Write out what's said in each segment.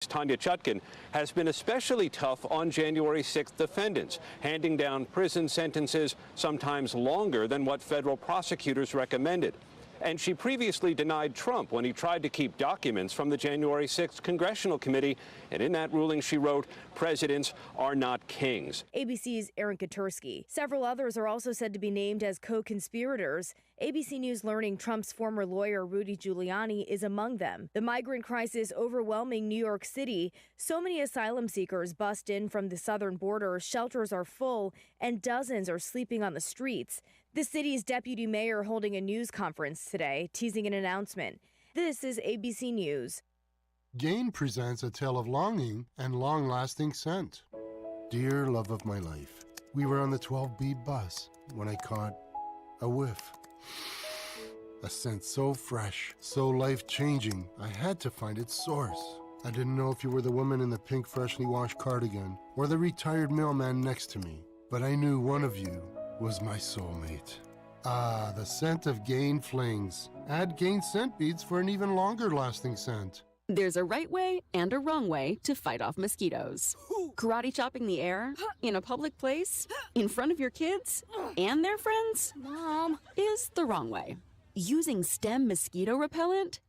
Tanya Chutkin has been especially tough on January 6th defendants, handing down prison sentences sometimes longer than what federal prosecutors recommended. And she previously denied Trump when he tried to keep documents from the January 6th Congressional Committee. And in that ruling, she wrote, "Presidents are not kings." ABC's Aaron Katursky. Several others are also said to be named as co-conspirators. ABC News learning Trump's former lawyer, Rudy Giuliani, is among them. The migrant crisis overwhelming New York City. So many asylum seekers bust in from the southern border. Shelters are full and dozens are sleeping on the streets. The city's deputy mayor holding a news conference today, teasing an announcement. This is ABC News. Gain presents a tale of longing and long-lasting scent. Dear love of my life, we were on the 12B bus when I caught a whiff. A scent so fresh, so life-changing, I had to find its source. I didn't know if you were the woman in the pink freshly washed cardigan or the retired mailman next to me, but I knew one of you was my soulmate. Ah, the scent of Gain Flings. Add Gain scent beads for an even longer lasting scent. There's a right way and a wrong way to fight off mosquitoes. Karate chopping the air, in a public place, in front of your kids, and their friends, Mom, is the wrong way. Using Stem mosquito repellent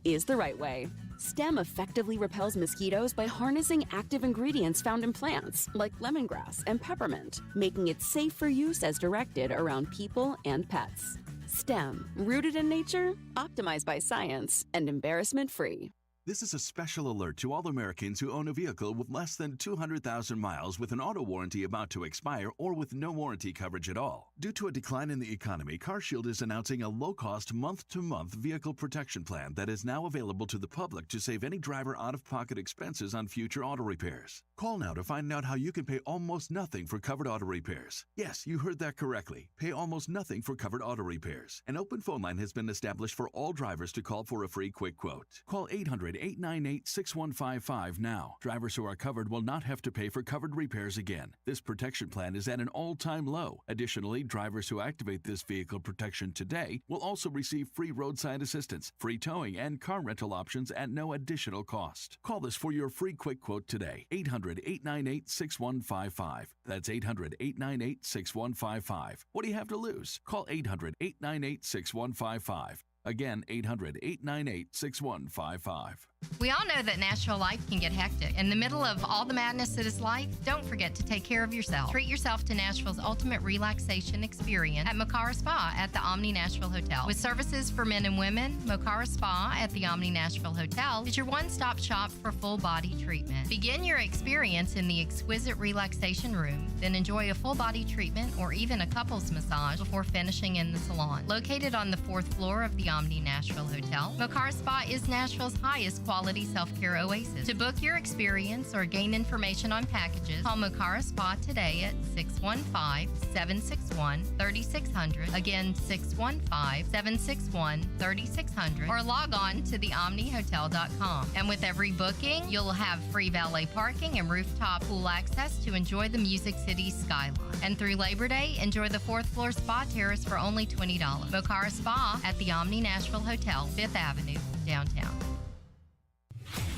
is the right way. Stem effectively repels mosquitoes by harnessing active ingredients found in plants, like lemongrass and peppermint, making it safe for use as directed around people and pets. Stem, rooted in nature, optimized by science, and embarrassment-free. This is a special alert to all Americans who own a vehicle with less than 200,000 miles with an auto warranty about to expire or with no warranty coverage at all. Due to a decline in the economy, CarShield is announcing a low-cost month-to-month vehicle protection plan that is now available to the public to save any driver out-of-pocket expenses on future auto repairs. Call now to find out how you can pay almost nothing for covered auto repairs. Yes, you heard that correctly. Pay almost nothing for covered auto repairs. An open phone line has been established for all drivers to call for a free quick quote. Call 800-898-6155 now. Drivers who are covered will not have to pay for covered repairs again. This protection plan is at an all-time low. Additionally, drivers who activate this vehicle protection today will also receive free roadside assistance, free towing, and car rental options at no additional cost. Call us for your free quick quote today. 800-898-6155. That's 800-898-6155. What do you have to lose? Call 800-898-6155. Again, 800-898-6155. We all know that Nashville life can get hectic. In the middle of all the madness that is life, don't forget to take care of yourself. Treat yourself to Nashville's ultimate relaxation experience at Mcfarland Spa at the Omni Nashville Hotel. With services for men and women, Mcfarland Spa at the Omni Nashville Hotel is your one-stop shop for full body treatment. Begin your experience in the exquisite relaxation room, then enjoy a full body treatment or even a couples massage before finishing in the salon. Located on the 4th floor of the Omni Nashville Hotel, Mcfarland Spa is Nashville's highest quality self-care oasis. To book your experience or gain information on packages, call Mcfarland Spa today at 615-761-3600. Again, 615-761-3600. Or log on to theomnihotel.com. And with every booking, you'll have free valet parking and rooftop pool access to enjoy the Music City skyline. And through Labor Day, enjoy the 4th floor spa terrace for only $20. Mcfarland Spa at the Omni Nashville Hotel, 5th Avenue, downtown.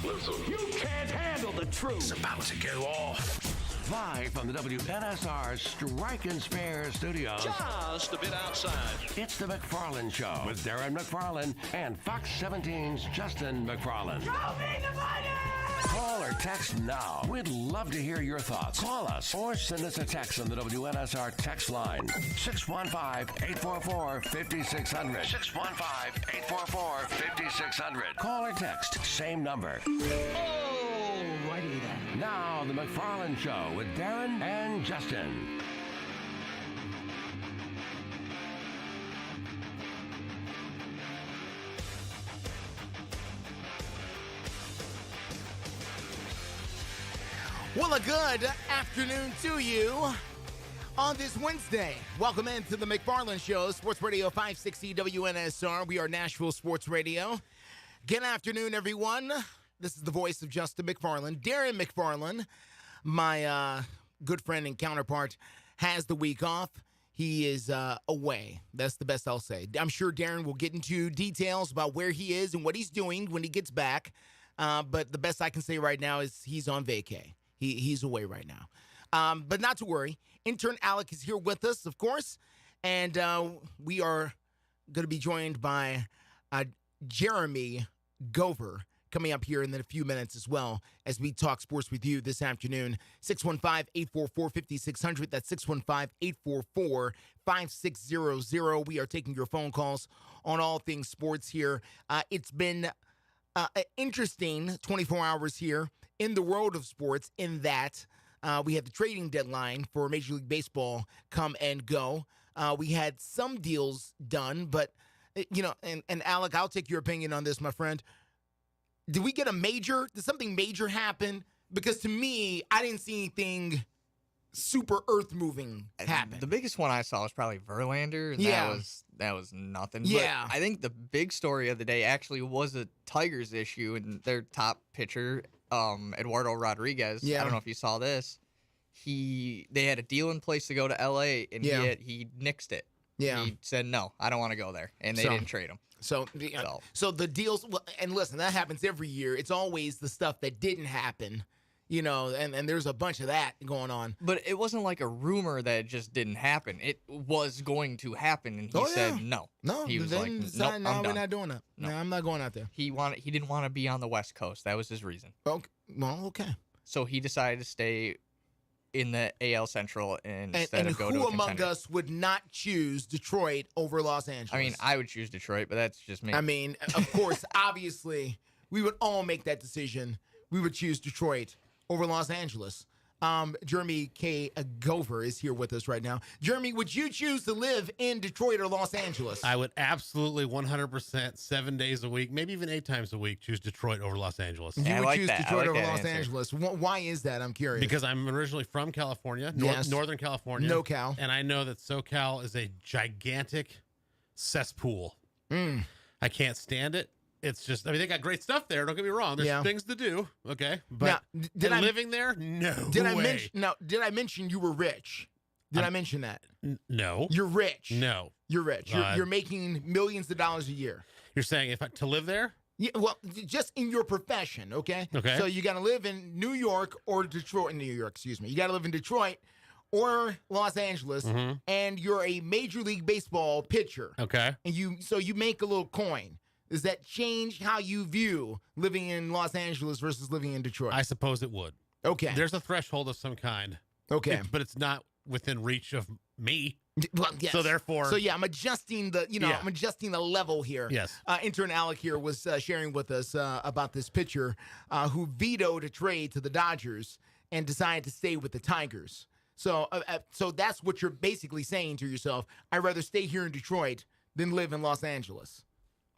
Listen, you can't handle the truth. It's about to go off. Live from the WNSR Strike and Spare studios. Just a bit outside. It's the Mcfarland Show with Darren McFarland and Fox 17's Justin McFarland. Show me the money! Call or text now. We'd love to hear your thoughts. Call us or send us a text on the WNSR text line. 615-844-5600. 615-844-5600. Call or text. Same number. Alrighty then. Now, the McFarland Show with Darren and Justin. Well, a good afternoon to you on this Wednesday. Welcome into the McFarland Show, Sports Radio 560 WNSR. We are Nashville Sports Radio. Good afternoon, everyone. This is the voice of Justin McFarland. Darren McFarland, my good friend and counterpart, has the week off. He is away. That's the best I'll say. I'm sure Darren will get into details about where he is and what he's doing when he gets back. But the best I can say right now is he's on vacay. He's away right now. But not to worry. Intern Alec is here with us, of course. And we are going to be joined by Jeremy Gover coming up here in a few minutes as well as we talk sports with you this afternoon. 615-844-5600. That's 615-844-5600. We are taking your phone calls on all things sports here. It's been an interesting 24 hours here in the world of sports in that we had the trading deadline for Major League Baseball come and go. We had some deals done, but, and Alec, I'll take your opinion on this, my friend. Did we get did something major happen? Because to me, I didn't see anything super earth-moving happen. The biggest one I saw was probably Verlander, and that was nothing. Yeah. But I think the big story of the day actually was a Tigers issue and their top pitcher, Eduardo Rodriguez. Yeah. I don't know if you saw this. They had a deal in place to go to L.A., and he nixed it. Yeah. He said, no, I don't want to go there, and they didn't trade him. So the deals, and listen, that happens every year. It's always the stuff that didn't happen, and there's a bunch of that going on. But it wasn't like a rumor that it just didn't happen. It was going to happen, and he said no. No, he was then like, nope, no, I'm we're done. not doing that. No, I'm not going out there. He didn't want to be on the West Coast. That was his reason. Okay. Well, okay. So he decided to stay in the AL Central instead of go to a who among contender. us would not choose Detroit over Los Angeles? I mean, I would choose Detroit, but that's just me. I mean, of course, obviously, we would all make that decision. We would choose Detroit over Los Angeles. Jeremy K. Gover is here with us right now. Jeremy, would you choose to live in Detroit or Los Angeles? I would absolutely 100%, 7 days a week, maybe even 8 times a week, choose Detroit over Los Angeles. You I would like choose that. Detroit I like over that Los answer. Angeles. Why is that? I'm curious. Because I'm originally from California, Yes. Northern California. NoCal. And I know that SoCal is a gigantic cesspool. I can't stand it. It's just, they got great stuff there. Don't get me wrong. There's things to do. Okay. But living there? No. Did I way. mention you were rich? Did I mention that? No. You're rich. No. You're rich. You're making millions of dollars a year. You're saying to live there? Yeah, well, just in your profession, okay? Okay. So you got to live in New York or Detroit. New York, excuse me. You got to live in Detroit or Los Angeles, and you're a Major League Baseball pitcher. Okay. And you make a little coin. Does that change how you view living in Los Angeles versus living in Detroit? I suppose it would. Okay. There's a threshold of some kind. Okay. But it's not within reach of me. Well, yes. So therefore, I'm adjusting I'm adjusting the level here. Yes. Intern Alec here was sharing with us about this pitcher who vetoed a trade to the Dodgers and decided to stay with the Tigers. So that's what you're basically saying to yourself. I'd rather stay here in Detroit than live in Los Angeles.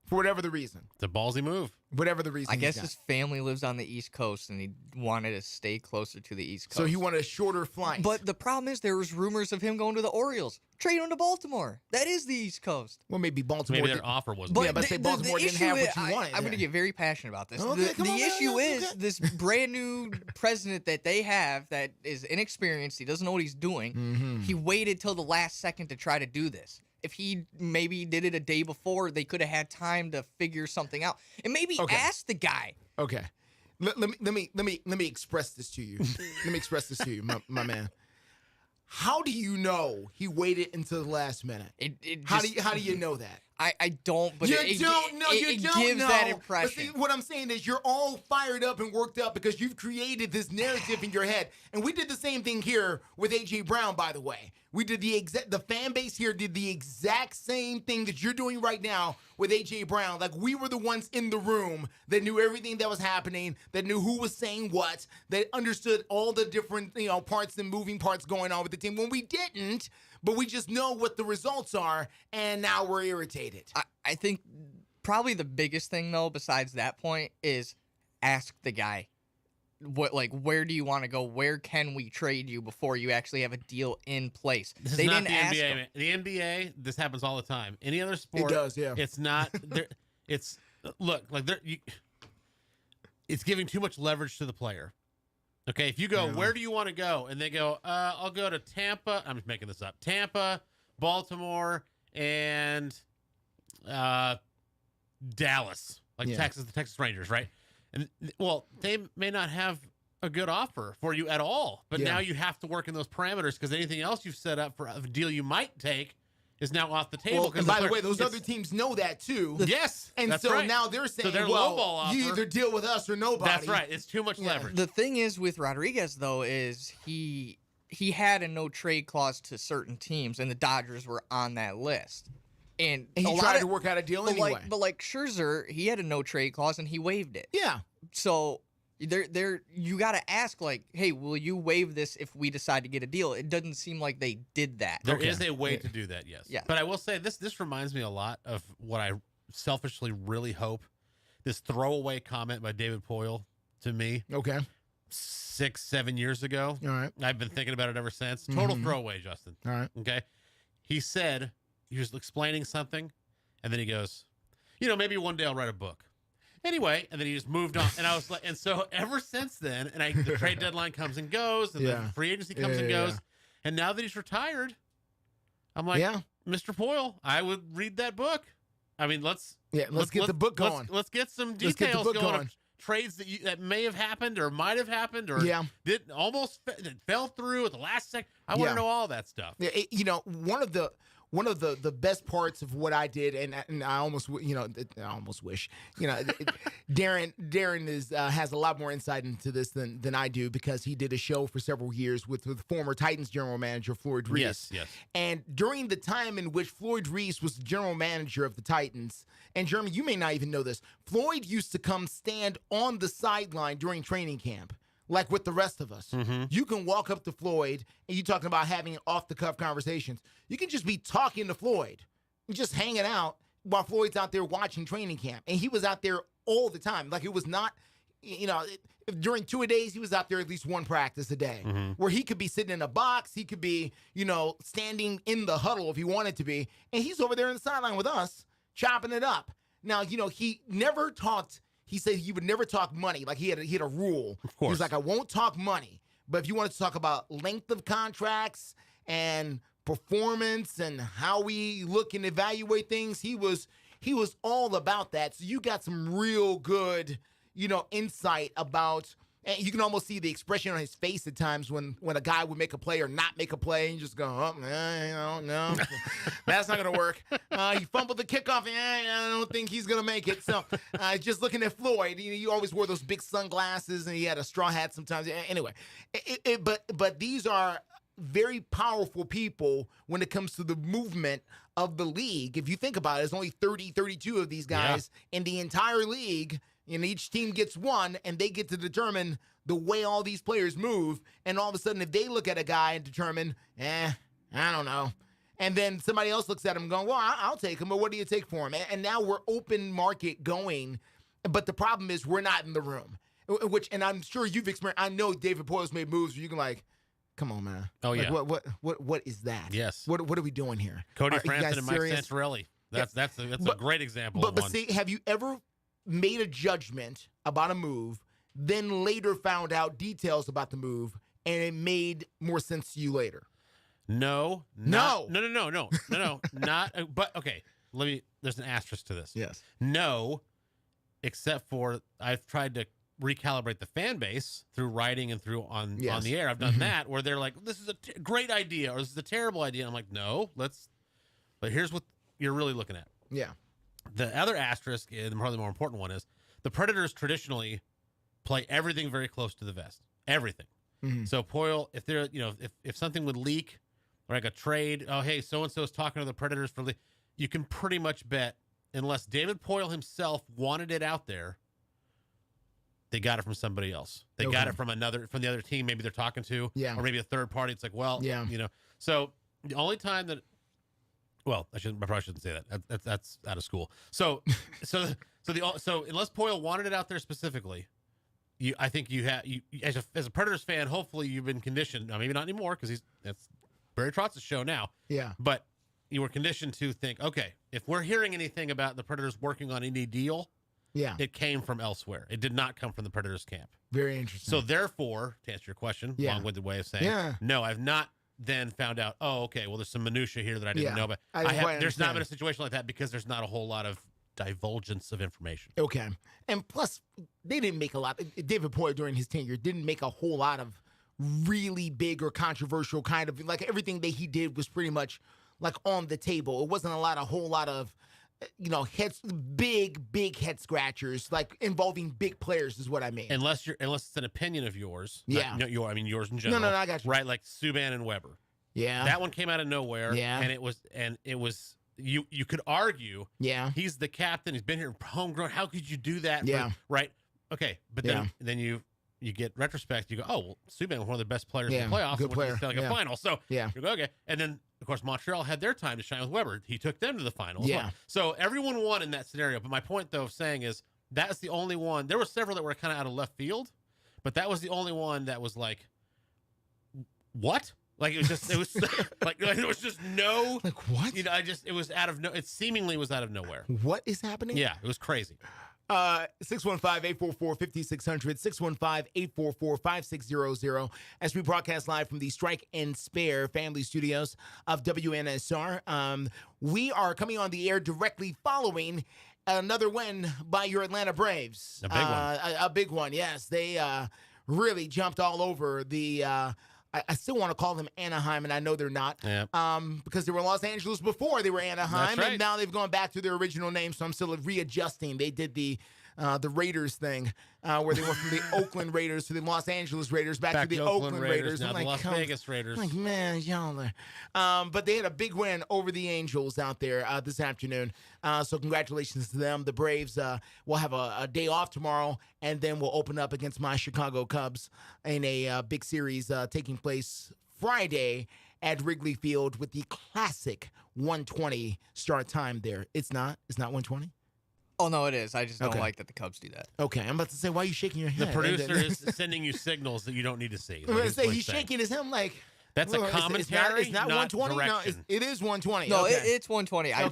For whatever the reason. It's a ballsy move. Whatever the reason. I guess his family lives on the East Coast, and he wanted to stay closer to the East Coast. So he wanted a shorter flight. But the problem is there was rumors of him going to the Orioles. Trade him to Baltimore. That is the East Coast. Well, maybe Baltimore. Maybe their offer was. But say Baltimore didn't have what you wanted. I'm going to get very passionate about this. Okay, the issue is this brand new president that they have that is inexperienced. He doesn't know what he's doing. He waited till the last second to try to do this. If he maybe did it a day before, they could have had time to figure something out and maybe ask the guy. Okay, let me express this to you. Let me express this to you, my man. How do you know he waited until the last minute? How do you know that? I don't, but you it don't gives know. that impression. But see, what I'm saying is you're all fired up and worked up because you've created this narrative in your head. And we did the same thing here with A.J. Brown, by the way. We did the fan base here did the exact same thing that you're doing right now with A.J. Brown. Like, we were the ones in the room that knew everything that was happening, that knew who was saying what, that understood all the different, parts and moving parts going on with the team. When we didn't, but we just know what the results are, and now we're irritated. I think probably the biggest thing, though, besides that point, is ask the guy. Where do you want to go? Where can we trade you before you actually have a deal in place? This is not the NBA. Man. The NBA, this happens all the time. Any other sport, it does. Yeah, it's not. It's it's giving too much leverage to the player. Okay, if you go, where do you want to go? And they go, I'll go to Tampa. I'm just making this up. Tampa, Baltimore, and Dallas, Texas, the Texas Rangers, right? And well, they may not have a good offer for you at all, but now you have to work in those parameters because anything else you've set up for a deal you might take is now off the table. Well, and by the way, those other teams know that too. Yes. And that's so right. now they're saying, so well, you either deal with us or nobody. That's right. It's too much leverage. The thing is with Rodriguez, though, is he had a no trade clause to certain teams, and the Dodgers were on that list. And he tried to work out a deal anyway. But like Scherzer, he had a no trade clause, and he waived it. Yeah. So you got to ask, like, hey, will you waive this if we decide to get a deal? It doesn't seem like they did that. There is a way to do that, yes. Yeah. But I will say this reminds me a lot of what I selfishly really hope. This throwaway comment by David Poyle to me. Okay. 6-7 years ago. All right. I've been thinking about it ever since. Total throwaway, Justin. All right. Okay. He said, he was explaining something, and then he goes, maybe one day I'll write a book. Anyway, and then he just moved on. And I was like, and so ever since then, and the trade deadline comes and goes, and the free agency comes and goes. And now that he's retired, I'm like, Mr. Poyle, I would read that book. I mean, let's get the book going. Let's get some details going on trades that may have happened or might have happened or that fell through at the last second. I want to know all that stuff. Yeah, one of the best parts of what I did, and I almost wish, Darren has a lot more insight into this than I do because he did a show for several years with former Titans general manager Floyd Reese. Yes. And during the time in which Floyd Reese was the general manager of the Titans, and Jeremy, you may not even know this, Floyd used to come stand on the sideline during training camp. Like with the rest of us. You can walk up to Floyd, and you're talking about having off-the-cuff conversations. You can just be talking to Floyd and just hanging out while Floyd's out there watching training camp. And he was out there all the time. Like it was not, during 2 days, he was out there at least one practice a day where he could be sitting in a box. He could be, standing in the huddle if he wanted to be. And he's over there in the sideline with us, chopping it up. Now, he never talked. He said he would never talk money. Like he had a rule. Of course. He was like, I won't talk money. But if you wanted to talk about length of contracts and performance and how we look and evaluate things, he was all about that. So you got some real good, insight about. And you can almost see the expression on his face at times when a guy would make a play or not make a play, and you just go, no, that's not going to work. He fumbled the kickoff, I don't think he's going to make it. So just looking at Floyd, you always wore those big sunglasses, and he had a straw hat sometimes. Anyway, but these are very powerful people when it comes to the movement of the league. If you think about it, there's only 32 of these guys in the entire league. And each team gets one, and they get to determine the way all these players move. And all of a sudden, if they look at a guy and determine, I don't know. And then somebody else looks at him going, well, I'll take him, but what do you take for him? And now we're open market going. But the problem is we're not in the room, and I'm sure you've experienced. I know David Poyle's made moves where you can come on, man. Oh, like, yeah. What is that? Yes. What are we doing here? Cody Franson and Mike Santorelli. That's a great example. But see, have you ever made a judgment about a move, then later found out details about the move, and it made more sense to you later? No. Not. But okay. There's an asterisk to this. Yes. No, except for I've tried to recalibrate the fan base through writing and through on the air. I've done that where they're like, "This is a great idea," or "This is a terrible idea." I'm like, "No, But here's what you're really looking at. Yeah. The other asterisk, and probably the more important one, is the Predators traditionally play everything very close to the vest. Everything. So Poyle, if they're, if something would leak, or like a trade, oh hey, so and so is talking to the Predators you can pretty much bet, unless David Poyle himself wanted it out there, they got it from somebody else. They got it from the other team. Maybe they're talking to, or maybe a third party. It's like, well, So the only time that. Well, I probably shouldn't say that. That's out of school. So unless Poyle wanted it out there specifically, I think you as a Predators fan, hopefully you've been conditioned. Now, maybe not anymore because that's Barry Trotz's show now. Yeah. But you were conditioned to think, okay, if we're hearing anything about the Predators working on any deal, it came from elsewhere. It did not come from the Predators camp. Very interesting. So therefore, to answer your question, long-winded way of saying, no, I've not. Then found out, oh, okay, well, there's some minutia here that I didn't know about. There's not been a situation like that because there's not a whole lot of divulgence of information. Okay. And plus, they didn't make a lot. David Poyle, during his tenure, didn't make a whole lot of really big or controversial kind of, like, everything that he did was pretty much, like, on the table. It wasn't a whole lot of, big head scratchers, like, involving big players is what I mean. Unless it's an opinion of yours. Yeah. Yours in general. No, I got you. Right, like Subban and Weber. Yeah. That one came out of nowhere. Yeah. And it was you could argue. Yeah. He's the captain. He's been here homegrown. How could you do that? Yeah. Right. Okay. But then you get retrospect. You go, oh, well, Subban was one of the best players in the playoffs. Good player. Like a final. So you go, okay. And then, of course, Montreal had their time to shine with Weber. He took them to the final. Yeah. So everyone won in that scenario. But my point, though, of saying is that's the only one. There were several that were kind of out of left field, but that was the only one that was like, what? Like it was like there was just no, like, what? It was out of it seemingly was out of nowhere. What is happening? Yeah, it was crazy. 615-844-5600, 615-844-5600, as we broadcast live from the Strike and Spare family studios of WNSR. We are coming on the air directly following another win by your Atlanta Braves. A big one. A big one, yes. They really jumped all over the I still want to call them Anaheim, and I know they're not. Yeah. Because they were Los Angeles before they were Anaheim, That's right. and now they've gone back to their original name, so I'm still readjusting. They did the Raiders thing, where they went from the Oakland Raiders to the Los Angeles Raiders, back to the Oakland Raiders. Now I'm the Las Vegas Raiders. Like, man, y'all are. But they had a big win over the Angels out there this afternoon. So congratulations to them. The Braves will have a day off tomorrow, and then we'll open up against my Chicago Cubs in a big series taking place Friday at Wrigley Field with the classic 1:20 start time there. It's not 1:20? Oh, no, it is. I just don't like that the Cubs do that. Okay, I'm about to say, why are you shaking your head? The producer is sending you signals that you don't need to see. I'm going to say, he's shaking his head like... That's a commentary, it's not 120. Direction. No, it is 120. No, okay. it's 120. I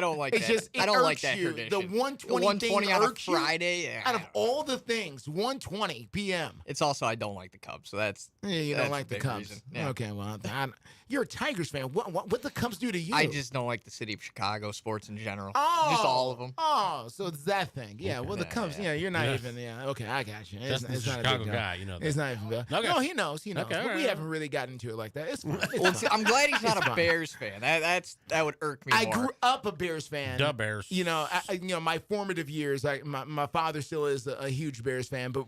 don't like it's that. Just, I don't like that you. tradition. The 120 120 thing on a irks Friday. You? Out of all the things, 1:20 p.m. It's also I don't like the Cubs, so that's you don't like the Cubs. Reason. Yeah. Okay, well, you're a Tigers fan. What the Cubs do to you? I just don't like the city of Chicago, sports in general. Oh, just all of them. Oh, so it's that thing. Yeah, well, the Cubs. Yeah, you're not even. Yeah, okay, I got you. It's not a Chicago big guy, you know. It's not even bad. Okay. No, he knows. He knows. Okay, but right, we haven't really gotten into it like that. It's fine. Well, see, I'm glad he's not a Bears fan. That would irk me more. I grew up a Bears fan. The Bears. My formative years, my father still is a huge Bears fan, but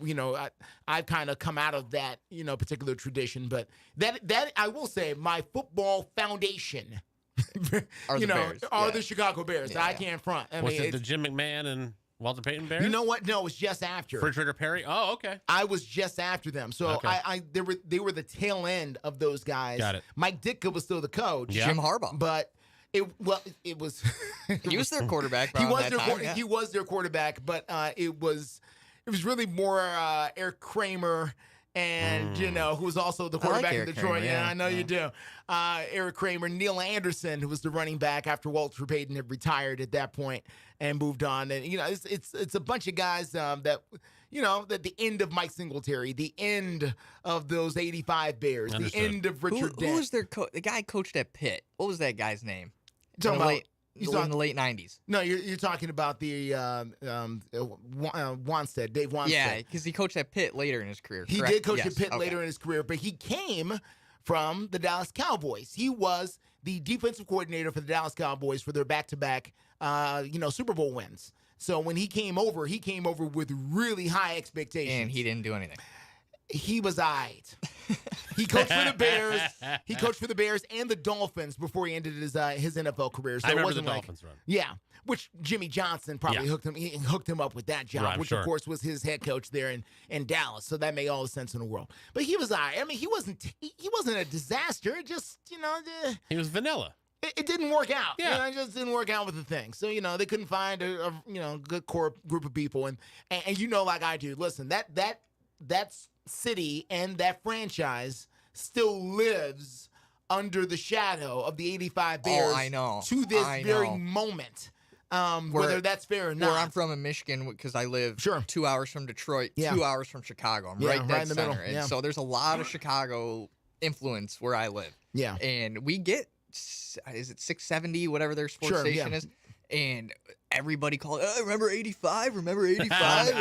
I've kind of come out of that particular tradition. But that I will say, my football foundation are the Bears. The Chicago Bears. Yeah. I can't front. Was it the Jim McMahon and Walter Payton Bears? You know what? No, it was just after. Refrigerator Perry? Oh, okay. I was just after them. So okay. They were the tail end of those guys. Got it. Mike Ditka was still the coach. Yeah. Jim Harbaugh. But it was he was their quarterback. He was their quarterback, but it was really more Eric Kramer and who was also the quarterback in Detroit. Kramer, I know you do. Eric Kramer, Neil Anderson, who was the running back after Walter Payton had retired at that point and moved on. And it's a bunch of guys that at the end of Mike Singletary, the end of those '85 Bears, Understood. the end of Richard Dent. Who was their the guy coached at Pitt? What was that guy's name? In the late 90s. No, you're talking about the Wanstead, Dave Wanstead. Yeah, because he coached at Pitt later in his career. He did coach at Pitt later in his career, but he came from the Dallas Cowboys. He was the defensive coordinator for the Dallas Cowboys for their back-to-back, Super Bowl wins. So when he came over with really high expectations. And he didn't do anything. He was aight. He coached for the Bears. He coached for the Bears and the Dolphins before he ended his NFL career. So I remember it wasn't the Dolphins run. Yeah, which Jimmy Johnson probably hooked him up with that job, right, which sure. of course was his head coach there in Dallas. So that made all the sense in the world. But he was aight. I mean, he wasn't a disaster. It just he was vanilla. It didn't work out. Yeah. It just didn't work out with the thing. So, they couldn't find a good core group of people. And like I do, listen, that city and that franchise still lives under the shadow of the '85 Bears. Oh, I know. To this very moment. Whether that's fair or not. Where I'm from in Michigan, because I live 2 hours from Detroit, 2 hours from Chicago. I'm right dead in the center. middle. And so there's a lot of Chicago influence where I live. Yeah. And we get, is it 670, whatever their sports station is? And everybody called, remember 85? Remember 85?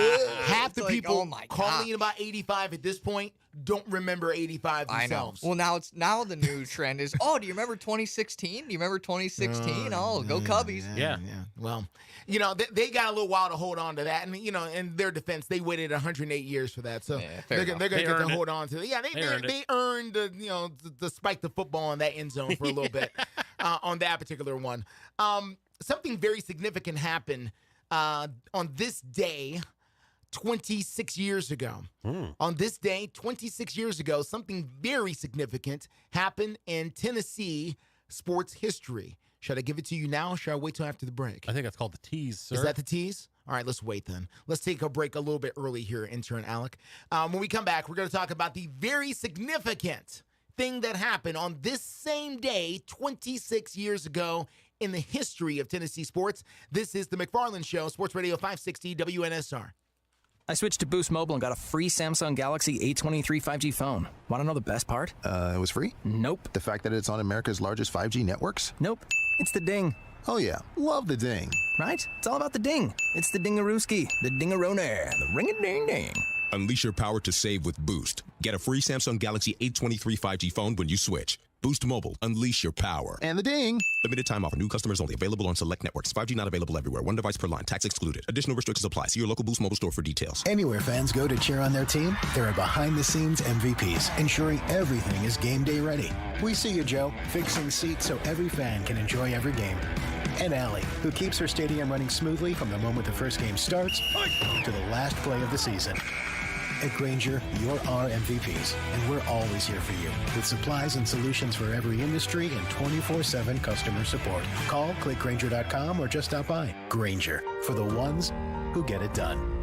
Half the people oh calling about 85 at this point don't remember 85 themselves. I know. Well, now the new trend is, do you remember 2016? Do you remember 2016? Go Cubbies. Yeah. Well, they got a little while to hold on to that. And, in their defense, they waited 108 years for that. So they're going to get to hold on to it. Yeah, they earned, the spike the football in that end zone for a little bit on that particular one. Something very significant happened on this day 26 years ago. On this day, 26 years ago, something very significant happened in Tennessee sports history. Should I give it to you now or should I wait till after the break? I think that's called the tease, sir. Is that the tease? All right, let's wait then. Let's take a break a little bit early here, intern Alec. When we come back, we're going to talk about the very significant thing that happened on this same day 26 years ago in the history of Tennessee sports. This is the Mcfarland Show, Sports Radio 560 WNSR. I switched to Boost Mobile and got a free Samsung Galaxy A23 5G phone. Want to know the best part? It was free? Nope. The fact that it's on America's largest 5G networks? Nope. It's the ding. Oh yeah, love the ding. Right? It's all about the ding. It's the dingarooski, the dingaroner, the ring-a-ding-ding. Unleash your power to save with Boost. Get a free Samsung Galaxy A23 5G phone when you switch. Boost Mobile. Unleash your power. And the ding. Limited time offer. New customers only. Available on select networks. 5G not available everywhere. One device per line. Tax excluded. Additional restrictions apply. See your local Boost Mobile store for details. Anywhere fans go to cheer on their team, there are behind-the-scenes MVPs, ensuring everything is game day ready. We see you, Joe, fixing seats so every fan can enjoy every game. And Allie, who keeps her stadium running smoothly from the moment the first game starts to the last play of the season. At Grainger, you're our MVPs, and we're always here for you with supplies and solutions for every industry and 24/7 customer support. Call, click Grainger.com, or just stop by. Grainger, for the ones who get it done.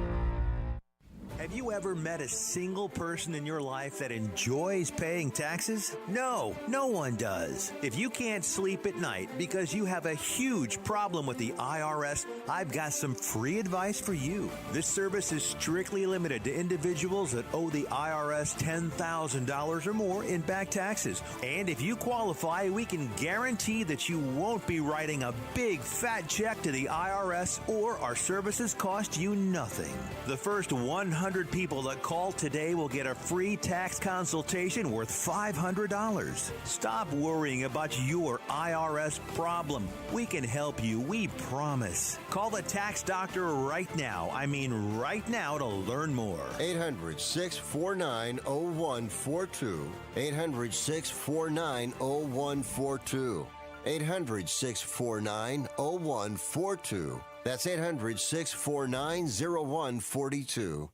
Have you ever met a single person in your life that enjoys paying taxes? No, no one does. If you can't sleep at night because you have a huge problem with the IRS, I've got some free advice for you. This service is strictly limited to individuals that owe the IRS $10,000 or more in back taxes. And if you qualify, we can guarantee that you won't be writing a big fat check to the IRS, or our services cost you nothing. The first 100 people that call today will get a free tax consultation worth $500. Stop worrying about your IRS problem. We can help you, we promise. Call the tax doctor right now. I mean right now, to learn more. 800-649-0142. 800-649-0142. 800-649-0142. That's 800-649-0142.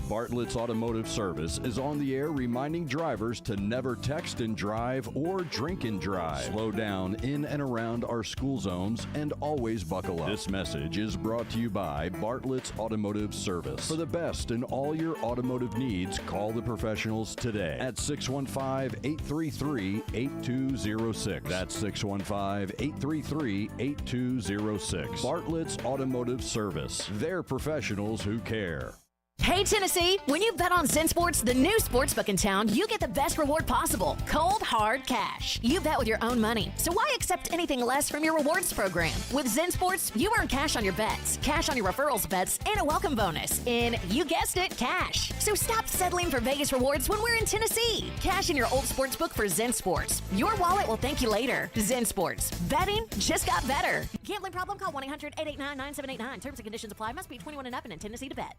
Bartlett's Automotive Service is on the air reminding drivers to never text and drive or drink and drive. Slow down in and around our school zones and always buckle up. This message is brought to you by Bartlett's Automotive Service. For the best in all your automotive needs, call the professionals today at 615-833-8206. That's 615-833-8206. Bartlett's Automotive Service. They're professionals who care. Hey, Tennessee, when you bet on Zen Sports, the new sportsbook in town, you get the best reward possible. Cold, hard cash. You bet with your own money, so why accept anything less from your rewards program? With Zen Sports, you earn cash on your bets, cash on your referrals bets, and a welcome bonus in, you guessed it, cash. So stop settling for Vegas rewards when we're in Tennessee. Cash in your old sportsbook for Zen Sports. Your wallet will thank you later. Zen Sports. Betting just got better. Gambling problem? Call 1-800-889-9789. Terms and conditions apply. Must be 21 and up and in Tennessee to bet.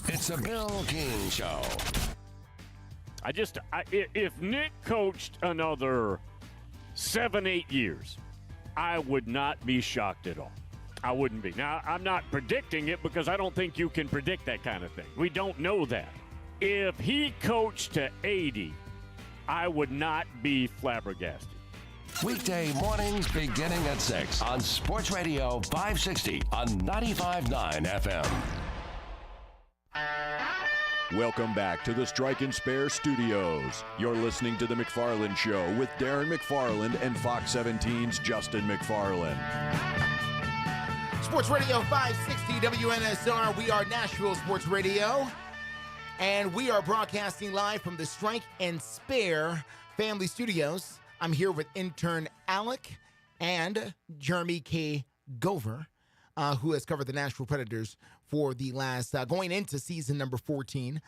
It's a Bill King Show. If Nick coached another 7-8 years, I would not be shocked at all. I wouldn't be. Now, I'm not predicting it because I don't think you can predict that kind of thing. We don't know that. If he coached to 80, I would not be flabbergasted. Weekday mornings beginning at 6 on Sports Radio 560 on 95.9 FM. Welcome back to the Strike and Spare Studios. You're listening to The Mcfarland Show with Darren McFarland and Fox 17's Justin McFarland. Sports Radio 560 WNSR. We are Nashville Sports Radio, and we are broadcasting live from the Strike and Spare Family Studios. I'm here with intern Alec and Jeremy K. Gover, who has covered the Nashville Predators for the last, going into season number 14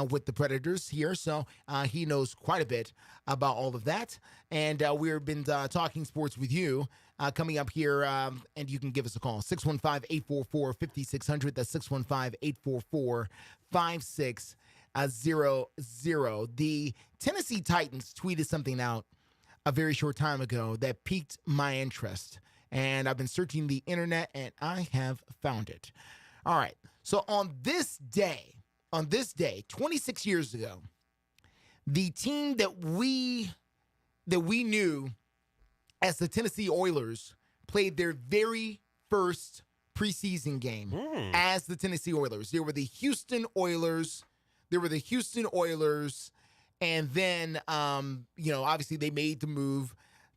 with the Predators here. So he knows quite a bit about all of that. And we've been talking sports with you coming up here, and you can give us a call, 615-844-5600. That's 615-844-5600. The Tennessee Titans tweeted something out a very short time ago that piqued my interest. And I've been searching the internet, and I have found it. All right. So on this day, 26 years ago, the team that we knew as the Tennessee Oilers played their very first preseason game as the Tennessee Oilers. They were the Houston Oilers. And then, obviously they made the move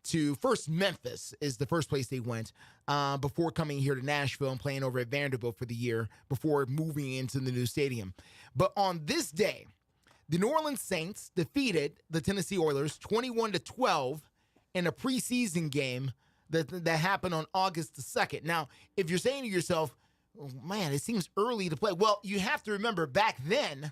to first Memphis is the first place they went before coming here to Nashville and playing over at Vanderbilt for the year before moving into the new stadium. But on this day, the New Orleans Saints defeated the Tennessee Oilers 21-12 in a preseason game that happened on August the 2nd. Now, if you're saying to yourself, oh, man, it seems early to play. Well, you have to remember back then,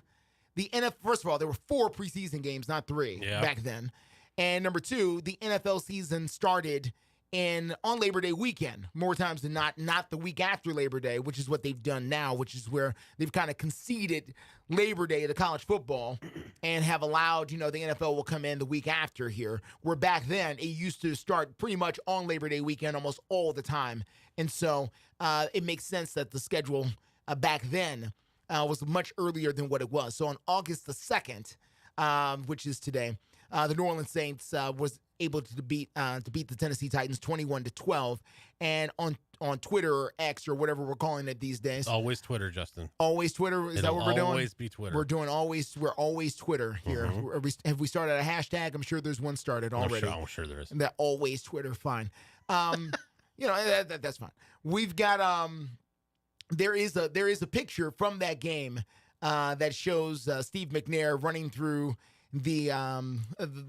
the NFL, first of all, there were 4 preseason games, not 3 back then. And number 2, the NFL season started on Labor Day weekend, more times than not the week after Labor Day, which is what they've done now, which is where they've kind of conceded Labor Day to college football and have allowed, the NFL will come in the week after here, where back then it used to start pretty much on Labor Day weekend almost all the time. And so it makes sense that the schedule back then was much earlier than what it was. So on August the 2nd, which is today, the New Orleans Saints was able to beat the Tennessee Titans 21-12, and on Twitter or X or whatever we're calling it these days. Always Twitter, Justin. Always Twitter. Is that what we're doing? Always be Twitter. We're always Twitter here. Have we started a hashtag? I'm sure there's one started already. I'm sure there is. That always Twitter. Fine. That's fine. We've got there is a picture from that game that shows Steve McNair running through the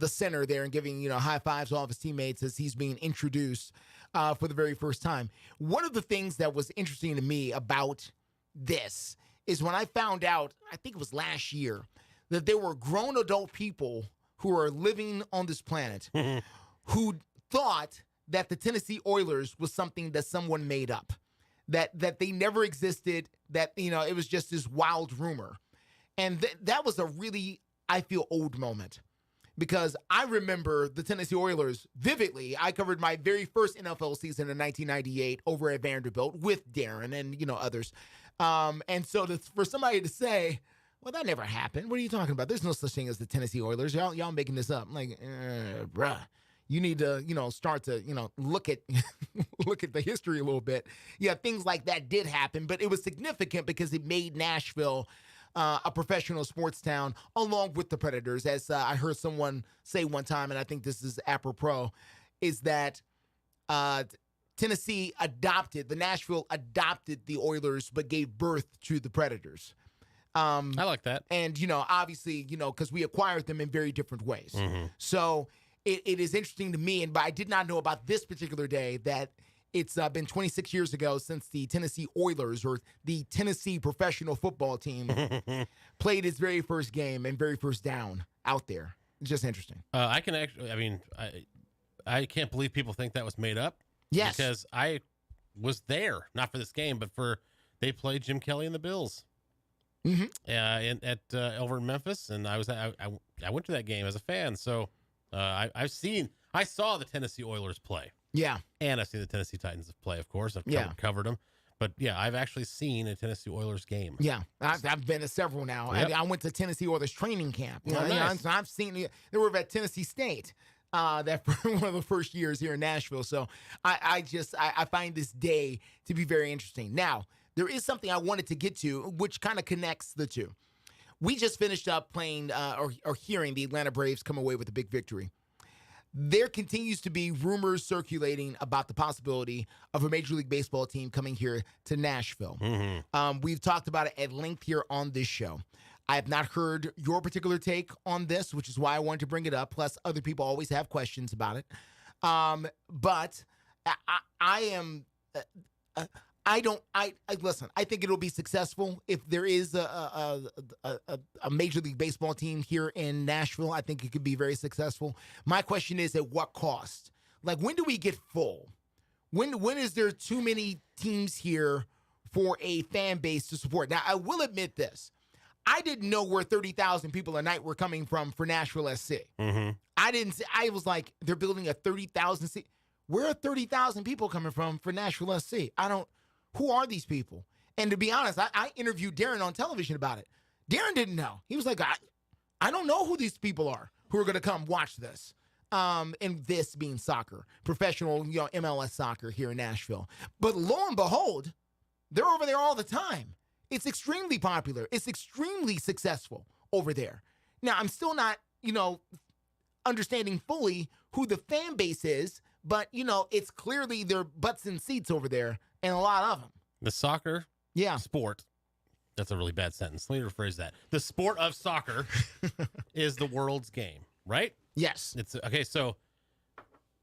center there and giving high fives to all of his teammates as he's being introduced for the very first time. One of the things that was interesting to me about this is when I found out, I think it was last year, that there were grown adult people who are living on this planet who thought that the Tennessee Oilers was something that someone made up, that they never existed, that it was just this wild rumor. And that was a really, I feel, old moment, because I remember the Tennessee Oilers vividly. I covered my very first NFL season in 1998 over at Vanderbilt with Darren and others. And so for somebody to say, well, that never happened. What are you talking about? There's no such thing as the Tennessee Oilers. Y'all making this up. I'm like, bruh. You need to, start to, look at the history a little bit. Yeah, things like that did happen, but it was significant because it made Nashville a professional sports town along with the Predators. As I heard someone say one time, and I think this is apropos, is that Nashville adopted the Oilers but gave birth to the Predators. I like that. And, obviously, because we acquired them in very different ways. Mm-hmm. So it is interesting to me, but I did not know about this particular day, that it's been 26 years ago since the Tennessee Oilers, or the Tennessee professional football team, played its very first game and very first down out there. It's just interesting. I can't believe people think that was made up. Yes. Because I was there, not for this game, but they played Jim Kelly and the Bills. Mm-hmm. Over in Memphis, and I went to that game as a fan, so I saw the Tennessee Oilers play. Yeah. And I've seen the Tennessee Titans play, of course. I've covered them. But, yeah, I've actually seen a Tennessee Oilers game. Yeah, I've been to several now. Yep. I went to Tennessee Oilers training camp. Nice. I've seen they were at Tennessee State that for one of the first years here in Nashville. So I find this day to be very interesting. Now, there is something I wanted to get to, which kind of connects the two. We just finished up playing or hearing the Atlanta Braves come away with a big victory. There continues to be rumors circulating about the possibility of a Major League Baseball team coming here to Nashville. Mm-hmm. We've talked about it at length here on this show. I have not heard your particular take on this, which is why I wanted to bring it up. Plus, other people always have questions about it. But I am listen. I think it'll be successful if there is a Major League Baseball team here in Nashville. I think it could be very successful. My question is, at what cost? Like, when do we get full? When is there too many teams here for a fan base to support? Now, I will admit this. I didn't know where 30,000 people a night were coming from for Nashville SC. Mm-hmm. I was like, they're building a 30,000 seat. Where are 30,000 people coming from for Nashville SC? Who are these people? And to be honest, I interviewed Darren on television about it. Darren didn't know. He was like, I don't know who these people are who are going to come watch this. And this being soccer, professional, MLS soccer here in Nashville. But lo and behold, they're over there all the time. It's extremely popular. It's extremely successful over there. Now, I'm still not, understanding fully who the fan base is, but, it's clearly their butts in seats over there, and a lot of them. The soccer sport, that's a really bad sentence. Let me rephrase that. The sport of soccer is the world's game, right? Yes. So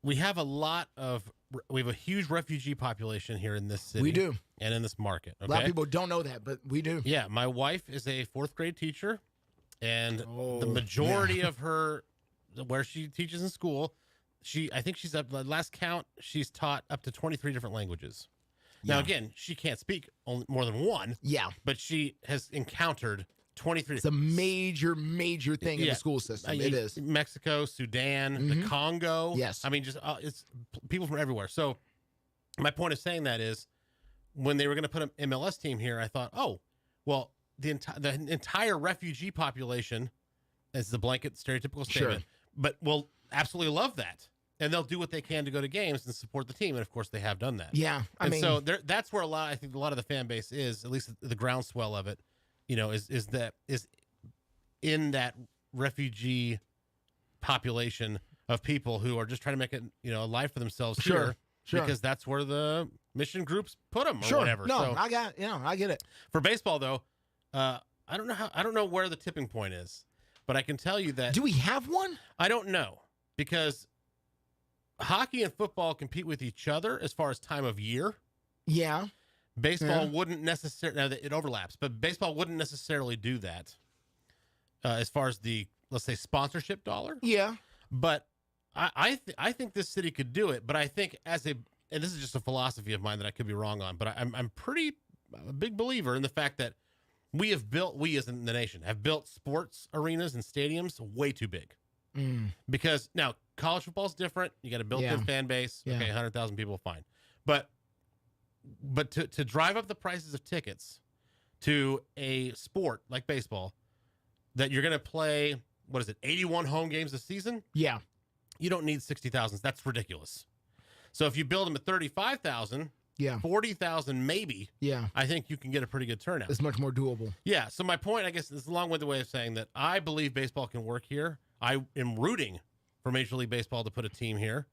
we have we have a huge refugee population here in this city. We do. And in this market. Okay? A lot of people don't know that, but we do. Yeah. My wife is a 4th grade teacher, and the majority of her, where she teaches in school, I think she's up, last count, she's taught up to 23 different languages. Now, again, she can't speak only more than one. Yeah. But she has encountered 23. It's a major thing in the school system. It is. Mexico, Sudan, the Congo. Yes. I mean, just it's people from everywhere. So my point of saying that is, when they were going to put an MLS team here, I thought, the entire refugee population is the blanket stereotypical statement, but will absolutely love that. And they'll do what they can to go to games and support the team. And of course they have done that. Yeah. So that's where I think a lot of the fan base is, at least the groundswell of it, is in that refugee population of people who are just trying to make it, a life for themselves here. Sure. Because that's where the mission groups put them or whatever. No, so, I get it. For baseball though, I don't know where the tipping point is, but I can tell you that. Do we have one? I don't know, because hockey and football compete with each other as far as time of year. Yeah. Baseball wouldn't necessarily, now it overlaps, but baseball wouldn't necessarily do that as far as the, let's say, sponsorship dollar. Yeah. But I think this city could do it, but I think and this is just a philosophy of mine that I could be wrong on, but I'm a big believer in the fact that we as in the nation, have built sports arenas and stadiums way too big. Because now college football is different. You got a built-in fan base. Okay, 100,000 people, fine. But to drive up the prices of tickets to a sport like baseball that you're going to play, 81 home games a season? Yeah. You don't need 60,000. That's ridiculous. So if you build them at 35,000, 40,000 maybe, I think you can get a pretty good turnout. It's much more doable. Yeah. So my point, I guess, is a long-winded way of saying that I believe baseball can work here. I am rooting for Major League Baseball to put a team here,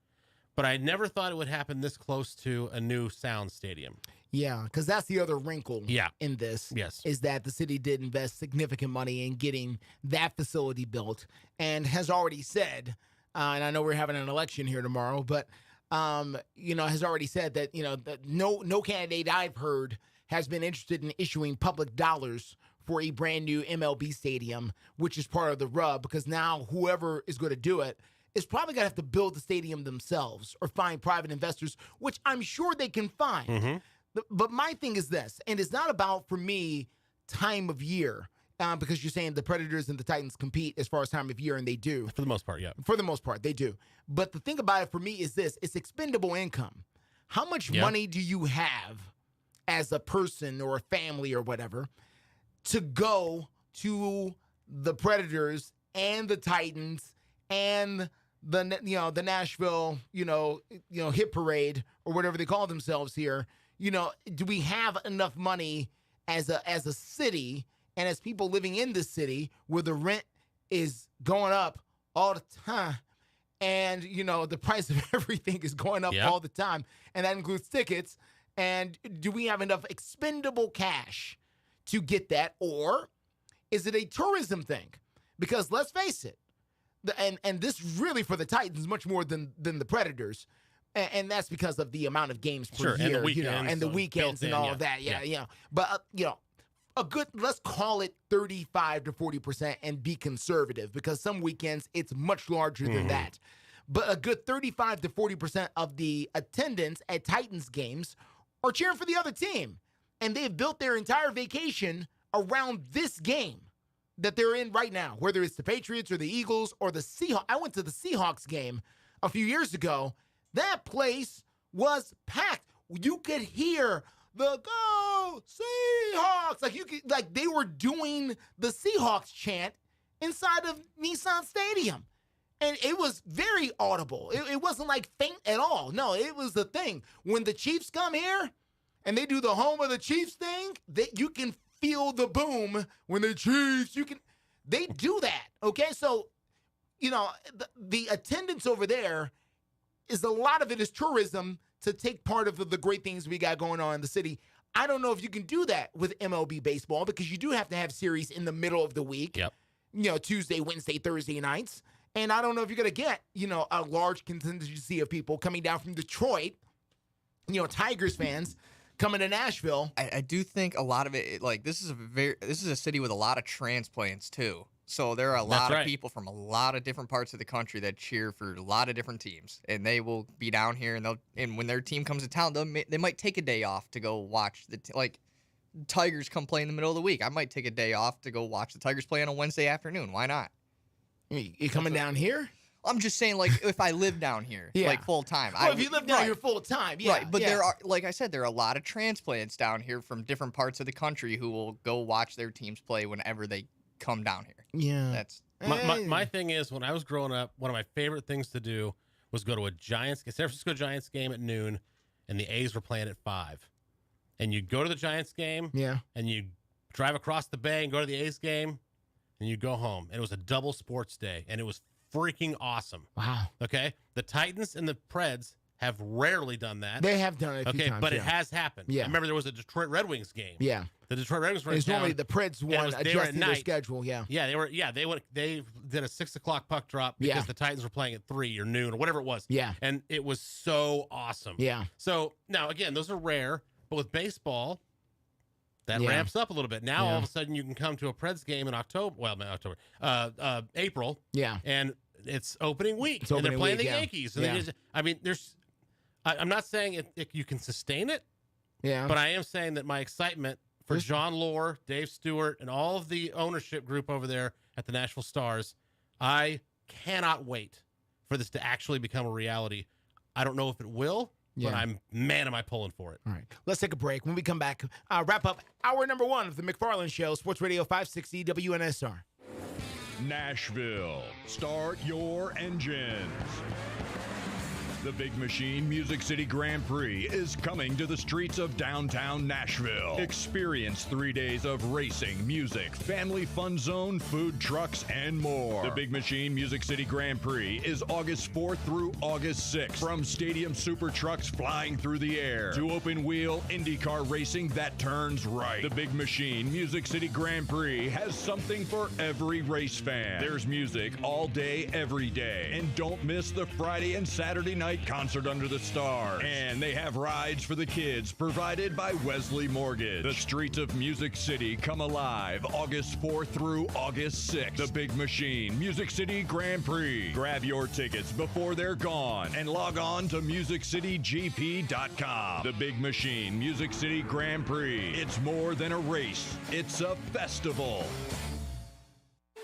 but I never thought it would happen this close to a new sound stadium. Yeah, because that's the other wrinkle in this. Yes. Is that the city did invest significant money in getting that facility built and has already said, and I know we're having an election here tomorrow, but, has already said that, that no candidate I've heard has been interested in issuing public dollars for a brand new MLB stadium, which is part of the rub, because now whoever is going to do it is probably going to have to build the stadium themselves or find private investors, which I'm sure they can find. Mm-hmm. But my thing is this, and it's not about, for me, time of year, because you're saying the Predators and the Titans compete as far as time of year, and they do. For the most part, yeah. For the most part, they do. But the thing about it for me is this, it's expendable income. How much money do you have as a person or a family or whatever to go to the Predators and the Titans and the Nashville, hit parade or whatever they call themselves here? Do we have enough money as a city and as people living in this city where the rent is going up all the time and, the price of everything is going up all the time, and that includes tickets? And do we have enough expendable cash to get that, or is it a tourism thing? Because let's face it, and this really for the Titans much more than the Predators, And that's because of the amount of games per Sure, year, and the weekends, and the weekends and all of that. Yeah. But, a good, let's call it 35 to 40% and be conservative, because some weekends it's much larger than that. But a good 35 to 40% of the attendance at Titans games are cheering for the other team. And they've built their entire vacation around this game that they're in right now, whether it's the Patriots or the Eagles or the Seahawks. I went to the Seahawks game a few years ago. That place was packed. You could hear the "Go Seahawks!" Like they were doing the Seahawks chant inside of Nissan Stadium. And it was very audible. It wasn't like faint at all. No, it was the thing. When the Chiefs come here and they do the home of the Chiefs thing, you can feel the boom when the Chiefs, they do that, okay? So, the attendance over there is a lot of it is tourism to take part of the great things we got going on in the city. I don't know if you can do that with MLB baseball, because you do have to have series in the middle of the week. Yep. Tuesday, Wednesday, Thursday nights. And I don't know if you're going to get, a large contingency of people coming down from Detroit, Tigers fans coming to Nashville. I do think a lot of it, this is a city with a lot of transplants too. So there are a lot of people from a lot of different parts of the country that cheer for a lot of different teams, and they will be down here, and when their team comes to town, they might take a day off to go watch Tigers come play in the middle of the week. I might take a day off to go watch the Tigers play on a Wednesday afternoon. Why not? You coming down here? I'm just saying, if I live down here, full time. Well, if you live down here full time, yeah. Right, but there are, like I said, there are a lot of transplants down here from different parts of the country who will go watch their teams play whenever they come down here. Yeah. That's my thing is, when I was growing up, one of my favorite things to do was go to a San Francisco Giants game at noon, and the A's were playing at 5. And you'd go to the Giants game, and you'd drive across the bay and go to the A's game, and you go home. And it was a double sports day, and it was freaking awesome. Wow. Okay? The Titans and the Preds have rarely done that. They have done it a few times, but it has happened. Yeah. I remember there was a Detroit Red Wings game. Yeah. The Detroit Red Wings were in town. Normally the Preds won adjusting their schedule, they did a 6 o'clock puck drop because the Titans were playing at 3 or noon or whatever it was. Yeah. And it was so awesome. Yeah. So, now, again, those are rare, but with baseball, that ramps up a little bit. Now, all of a sudden, you can come to a Preds game in April. Yeah. And it's opening week. And they're playing the Yankees. And I'm not saying you can sustain it. Yeah. But I am saying that my excitement for John Lohr, Dave Stewart, and all of the ownership group over there at the Nashville Stars, I cannot wait for this to actually become a reality. I don't know if it will. But am I pulling for it. All right. Let's take a break. When we come back, wrap up hour number 1 of the Mcfarland Show, Sports Radio 560 WNSR. Nashville, start your engines. The Big Machine Music City Grand Prix is coming to the streets of downtown Nashville. Experience 3 days of racing, music, family fun zone, food trucks, and more. The Big Machine Music City Grand Prix is August 4th through August 6th. From stadium super trucks flying through the air to open wheel IndyCar racing that turns right. The Big Machine Music City Grand Prix has something for every race fan. There's music all day, every day. And don't miss the Friday and Saturday night concert under the stars. And they have rides for the kids provided by Wesley Mortgage. The streets of Music City come alive August 4th through August 6th. The Big Machine Music City Grand Prix. Grab your tickets before they're gone and log on to MusicCityGP.com. The Big Machine Music City Grand Prix. It's more than a race. It's a festival.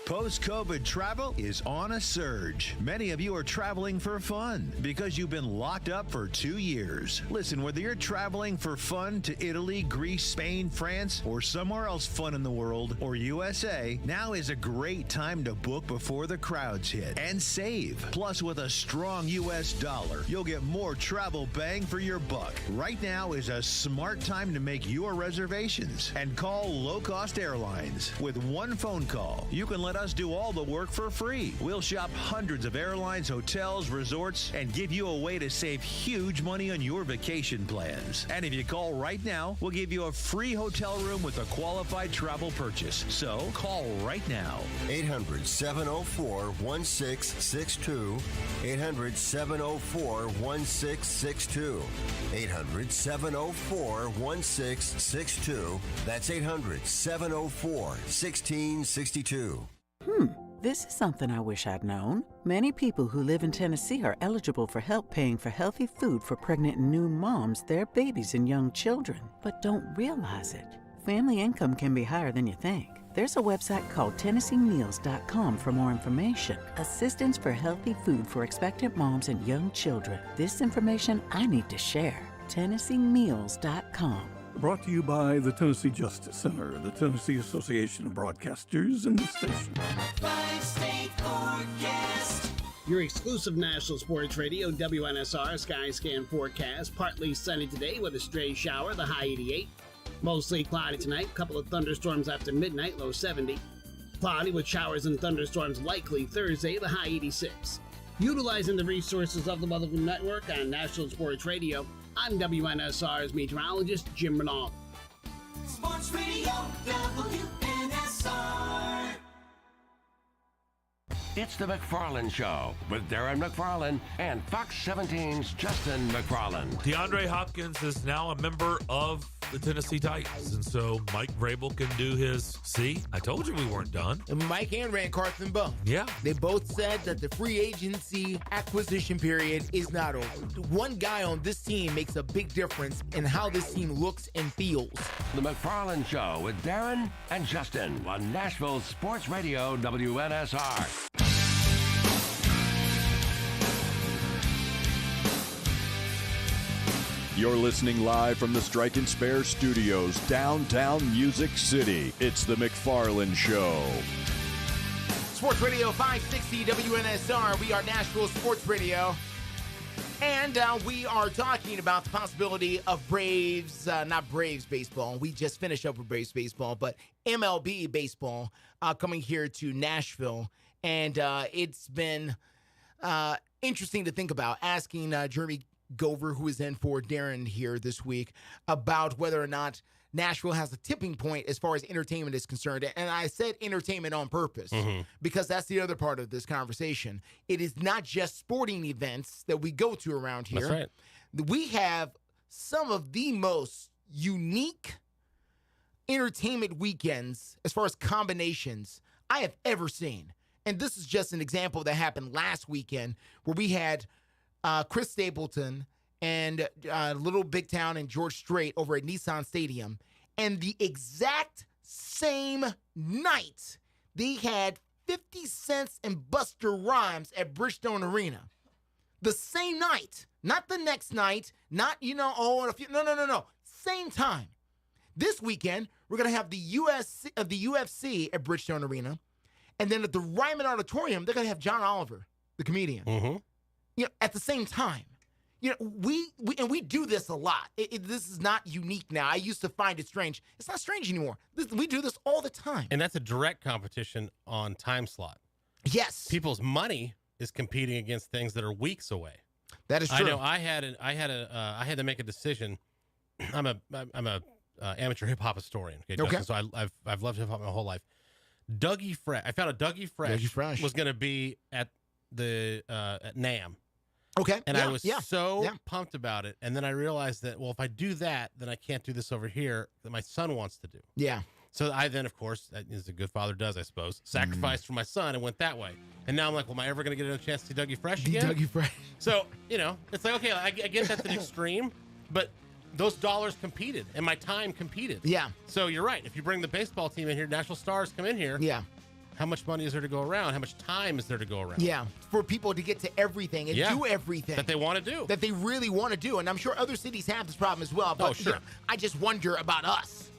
Post-COVID travel is on a surge. Many of you are traveling for fun because you've been locked up for 2 years. Listen, whether you're traveling for fun to Italy, Greece, Spain, France, or somewhere else fun in the world, or USA, now is a great time to book before the crowds hit and save. Plus, with a strong U.S. dollar, you'll get more travel bang for your buck. Right now is a smart time to make your reservations and call low-cost airlines. With one phone call, you can let let us do all the work for free. We'll shop hundreds of airlines, hotels, resorts, and give you a way to save huge money on your vacation plans. And if you call right now, we'll give you a free hotel room with a qualified travel purchase. So call right now. 800-704-1662. 800-704-1662. 800-704-1662. That's 800-704-1662. This is something I wish I'd known. Many people who live in Tennessee are eligible for help paying for healthy food for pregnant and new moms, their babies, and young children, but don't realize it. Family income can be higher than you think. There's a website called TennesseeMeals.com for more information. Assistance for healthy food for expectant moms and young children. This information I need to share. TennesseeMeals.com. Brought to you by the Tennessee Justice Center, the Tennessee Association of Broadcasters, and the station. Five-state forecast. Your exclusive national sports radio, WNSR Sky Scan forecast. Partly sunny today with a stray shower, the high 88. Mostly cloudy tonight, couple of thunderstorms after midnight, low 70. Cloudy with showers and thunderstorms likely Thursday, the high 86. Utilizing the resources of the Weather Network on National Sports Radio, I'm WNSR's meteorologist, Jim Renaud. Sports Radio, WNSR. It's the Mcfarland Show with Darren Mcfarland and Fox 17's Justin McFarland. DeAndre Hopkins is now a member of the Tennessee Titans, and so Mike Vrabel can do his, see, I told you we weren't done. And Mike and Rand Carson both. Yeah. They both said that the free agency acquisition period is not over. One guy on this team makes a big difference in how this team looks and feels. The McFarland Show with Darren and Justin on Nashville Sports Radio WNSR. You're listening live from the Strike and Spare Studios, downtown Music City. It's the McFarland Show. Sports Radio 560 WNSR. We are Nashville Sports Radio. And we are talking about the possibility of Braves, not Braves baseball. We just finished up with Braves baseball, but MLB baseball coming here to Nashville. And it's been interesting to think about, asking Jeremy Gover, who is in for Darren here this week, about whether or not Nashville has a tipping point as far as entertainment is concerned. And I said entertainment on purpose because that's the other part of this conversation. It is not just sporting events that we go to around here. That's right. We have some of the most unique entertainment weekends as far as combinations I have ever seen. And this is just an example that happened last weekend where we had Chris Stapleton and Little Big Town and George Strait over at Nissan Stadium. And the exact same night, they had 50 Cent and Busta Rhymes at Bridgestone Arena. The same night, not the next night, not, no. Same time. This weekend, we're going to have the UFC at Bridgestone Arena. And then at the Ryman Auditorium, they're going to have John Oliver, the comedian. At the same time. We do this a lot. This is not unique now. I used to find it strange. It's not strange anymore. We do this all the time. And that's a direct competition on time slot. Yes. People's money is competing against things that are weeks away. That is true. I know. I had to make a decision. I'm a amateur hip hop historian. Okay. So I've loved hip hop my whole life. Dougie Fresh. I found out Dougie Fresh was going to be at the at NAMM. Okay. And I was so pumped about it. And then I realized that, well, if I do that, then I can't do this over here that my son wants to do. Yeah. So I then, of course, as a good father does, I suppose, sacrificed for my son and went that way. And now I'm like, well, am I ever going to get a chance to see Dougie Fresh again? Dougie Fresh. So, it's like, okay, I get that's an extreme, but those dollars competed and my time competed. Yeah. So you're right. If you bring the baseball team in here, National Stars come in here. Yeah. How much money is there to go around? How much time is there to go around? Yeah, for people to get to everything and do everything. That they want to do. That they really want to do. And I'm sure other cities have this problem as well. But sure. I just wonder about us,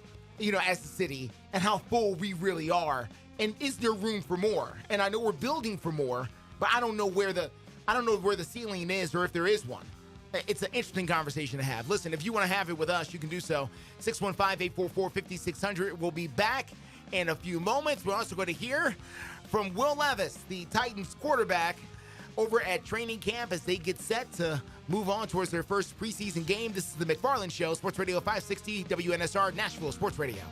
as a city, and how full we really are. And is there room for more? And I know we're building for more, but I don't know where the ceiling is or if there is one. It's an interesting conversation to have. Listen, if you want to have it with us, you can do so. 615-844-5600. We'll be back in a few moments. We're also going to hear from Will Levis, the Titans quarterback, over at training camp as they get set to move on towards their first preseason game. This is the McFarland Show, Sports Radio 560 WNSR, Nashville Sports Radio.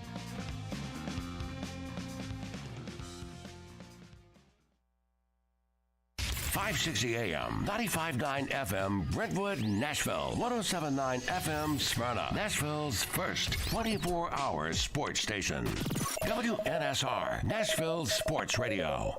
.560 AM, 95.9 FM, Brentwood, Nashville, 107.9 FM, Smyrna, Nashville's first 24-hour sports station. WNSR, Nashville Sports Radio.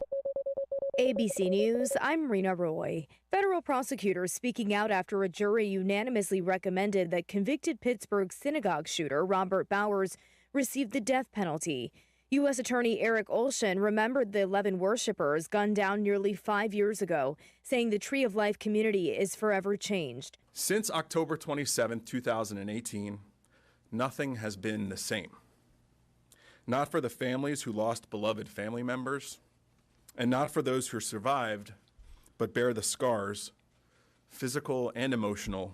ABC News, I'm Rena Roy. Federal prosecutors speaking out after a jury unanimously recommended that convicted Pittsburgh synagogue shooter Robert Bowers receive the death penalty. U.S. Attorney Eric Olshan remembered the 11 worshipers gunned down nearly 5 years ago, saying the Tree of Life community is forever changed. Since October 27, 2018, nothing has been the same. Not for the families who lost beloved family members, and not for those who survived, but bear the scars, physical and emotional,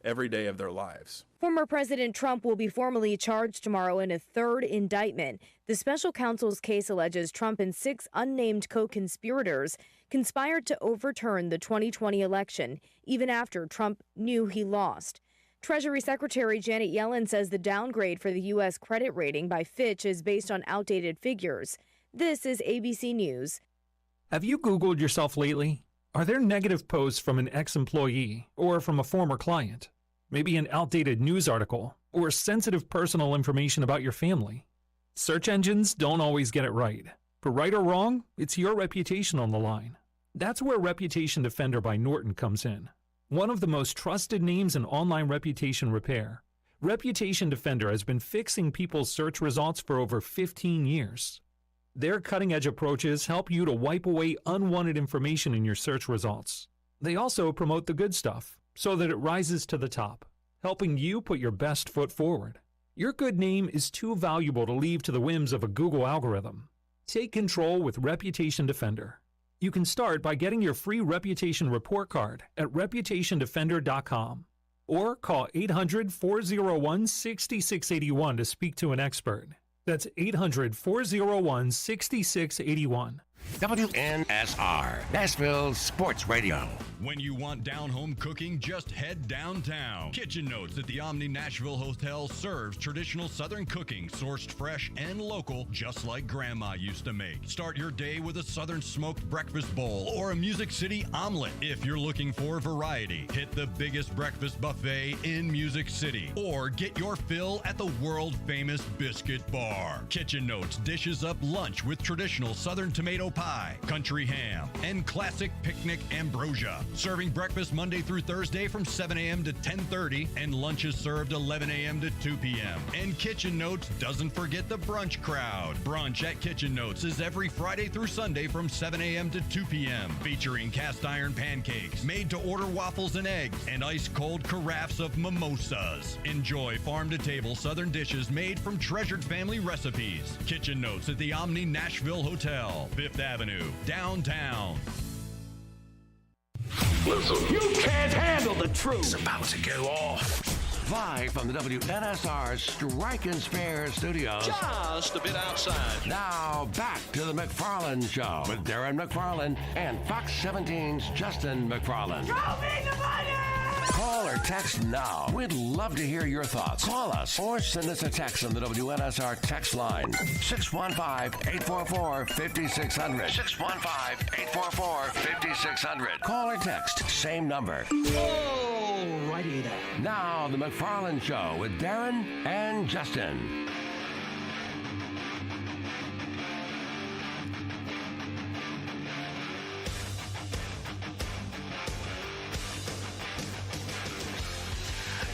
every day of their lives. Former President Trump will be formally charged tomorrow in a third indictment. The special counsel's case alleges Trump and 6 unnamed co-conspirators conspired to overturn the 2020 election, even after Trump knew he lost. Treasury Secretary Janet Yellen says the downgrade for the U.S. credit rating by Fitch is based on outdated figures. This is ABC News. Have you Googled yourself lately? Are there negative posts from an ex-employee or from a former client? Maybe an outdated news article or sensitive personal information about your family? Search engines don't always get it right. For right or wrong, it's your reputation on the line. That's where Reputation Defender by Norton comes in. One of the most trusted names in online reputation repair. Reputation Defender has been fixing people's search results for over 15 years. Their cutting-edge approaches help you to wipe away unwanted information in your search results. They also promote the good stuff so that it rises to the top, helping you put your best foot forward. Your good name is too valuable to leave to the whims of a Google algorithm. Take control with Reputation Defender. You can start by getting your free reputation report card at reputationdefender.com or call 800-401-6681 to speak to an expert. That's 800-401-6681. WNSR, Nashville Sports Radio. When you want down-home cooking, just head downtown. Kitchen Notes at the Omni Nashville Hotel serves traditional Southern cooking, sourced fresh and local, just like Grandma used to make. Start your day with a Southern smoked breakfast bowl or a Music City omelet. If you're looking for variety, hit the biggest breakfast buffet in Music City or get your fill at the world-famous Biscuit Bar. Kitchen Notes dishes up lunch with traditional Southern tomato pie, country ham, and classic picnic ambrosia. Serving breakfast Monday through Thursday from 7 a.m. to 10:30, and lunch is served 11 a.m. to 2 p.m. And Kitchen Notes doesn't forget the brunch crowd. Brunch at Kitchen Notes is every Friday through Sunday from 7 a.m. to 2 p.m., featuring cast iron pancakes, made-to-order waffles and eggs, and ice-cold carafes of mimosas. Enjoy farm-to-table Southern dishes made from treasured family recipes. Kitchen Notes at the Omni Nashville Hotel, 5th Avenue, downtown. Listen, you can't handle the truth. It's about to go off. Live from the WNSR Strike and Spare studios. Just a bit outside. Now back to the McFarland Show with Darren McFarland and Fox 17's Justin McFarland. Show me the money! Call or text now. We'd love to hear your thoughts. Call us or send us a text on the WNSR text line. 615-844-5600. 615-844-5600. Call or text. Same number. Alrighty then. Now, the McFarland Show with Darren and Justin.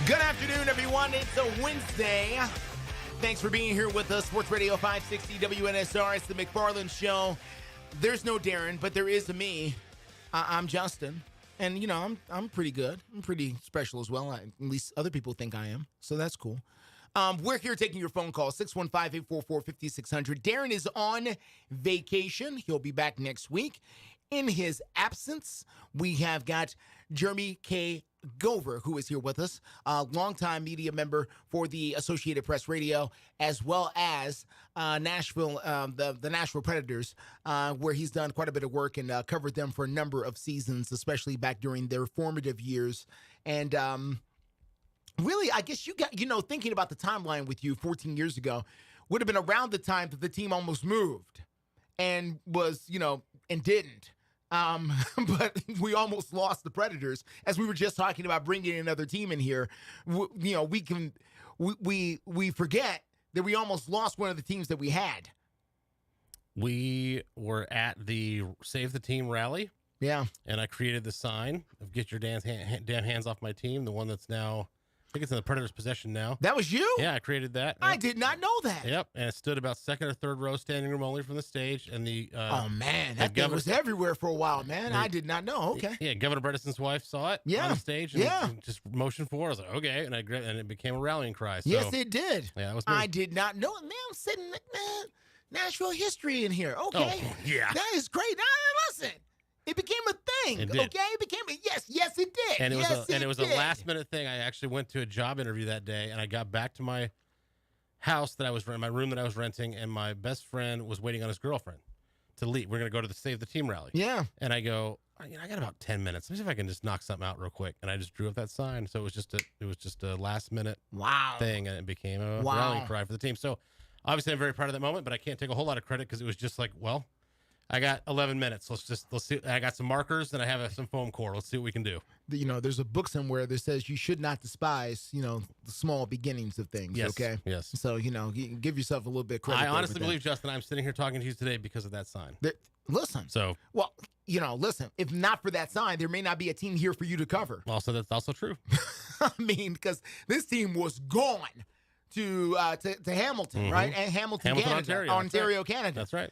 Good afternoon, everyone. It's a Wednesday. Thanks for being here with us. Sports Radio 560 WNSR. It's the McFarland Show. There's no Darren, but there is a me. I'm Justin. And, you know, I'm pretty good. I'm pretty special as well. At least other people think I am. So that's cool. We're here taking your phone call, 615-844-5600. Darren is on vacation. He'll be back next week. In his absence, we have got Jeremy K. Gover, who is here with us, longtime media member for the Associated Press Radio, as well as Nashville, the Nashville Predators, where he's done quite a bit of work and covered them for a number of seasons, especially back during their formative years. And really, I guess you got, thinking about the timeline with you 14 years ago, would have been around the time that the team almost moved and was, and didn't. But we almost lost the Predators, as we were just talking about bringing another team in here. We forget that we almost lost one of the teams that we had. We were at the Save the Team rally. Yeah. And I created the sign of "Get your damn hands off my team," the one that's now, I think it's in the Predators' possession now. That was you? Yeah, I created that. I did not know that. Yep, and it stood about second or third row, standing room only from the stage. And the oh man, that thing was everywhere for a while, man. I did not know. Okay. Yeah, Governor Bredeson's wife saw it on the stage and just motioned for it. I was like, okay, and it became a rallying cry. So, yes, it did. Yeah, that was me. I did not know it. Man, I'm sitting Nashville history in here. Okay. Oh, yeah. That is great. Now, listen. It became a thing. It did. Okay, it became a yes, it did. And it was a last minute thing. I actually went to a job interview that day, and I got back to my house that I was my room that I was renting, and my best friend was waiting on his girlfriend to leave. We're gonna go to the Save the Team rally. Yeah. And I go, I got about 10 minutes. Let me see if I can just knock something out real quick. And I just drew up that sign. So it was just a last minute thing, and it became a rallying cry for the team. So obviously I'm very proud of that moment, but I can't take a whole lot of credit because it was just like, well, I got 11 minutes. Let's see. I got some markers and I have some foam core. Let's see what we can do. There's a book somewhere that says you should not despise, the small beginnings of things. Yes, okay. Yes. So give yourself a little bit of credit. I honestly believe, Justin, I'm sitting here talking to you today because of that sign. Listen. So. Well, listen. If not for that sign, there may not be a team here for you to cover. Also, that's also true. I mean, because this team was gone to Hamilton, right? And Hamilton, Canada, Ontario, Canada. That's right.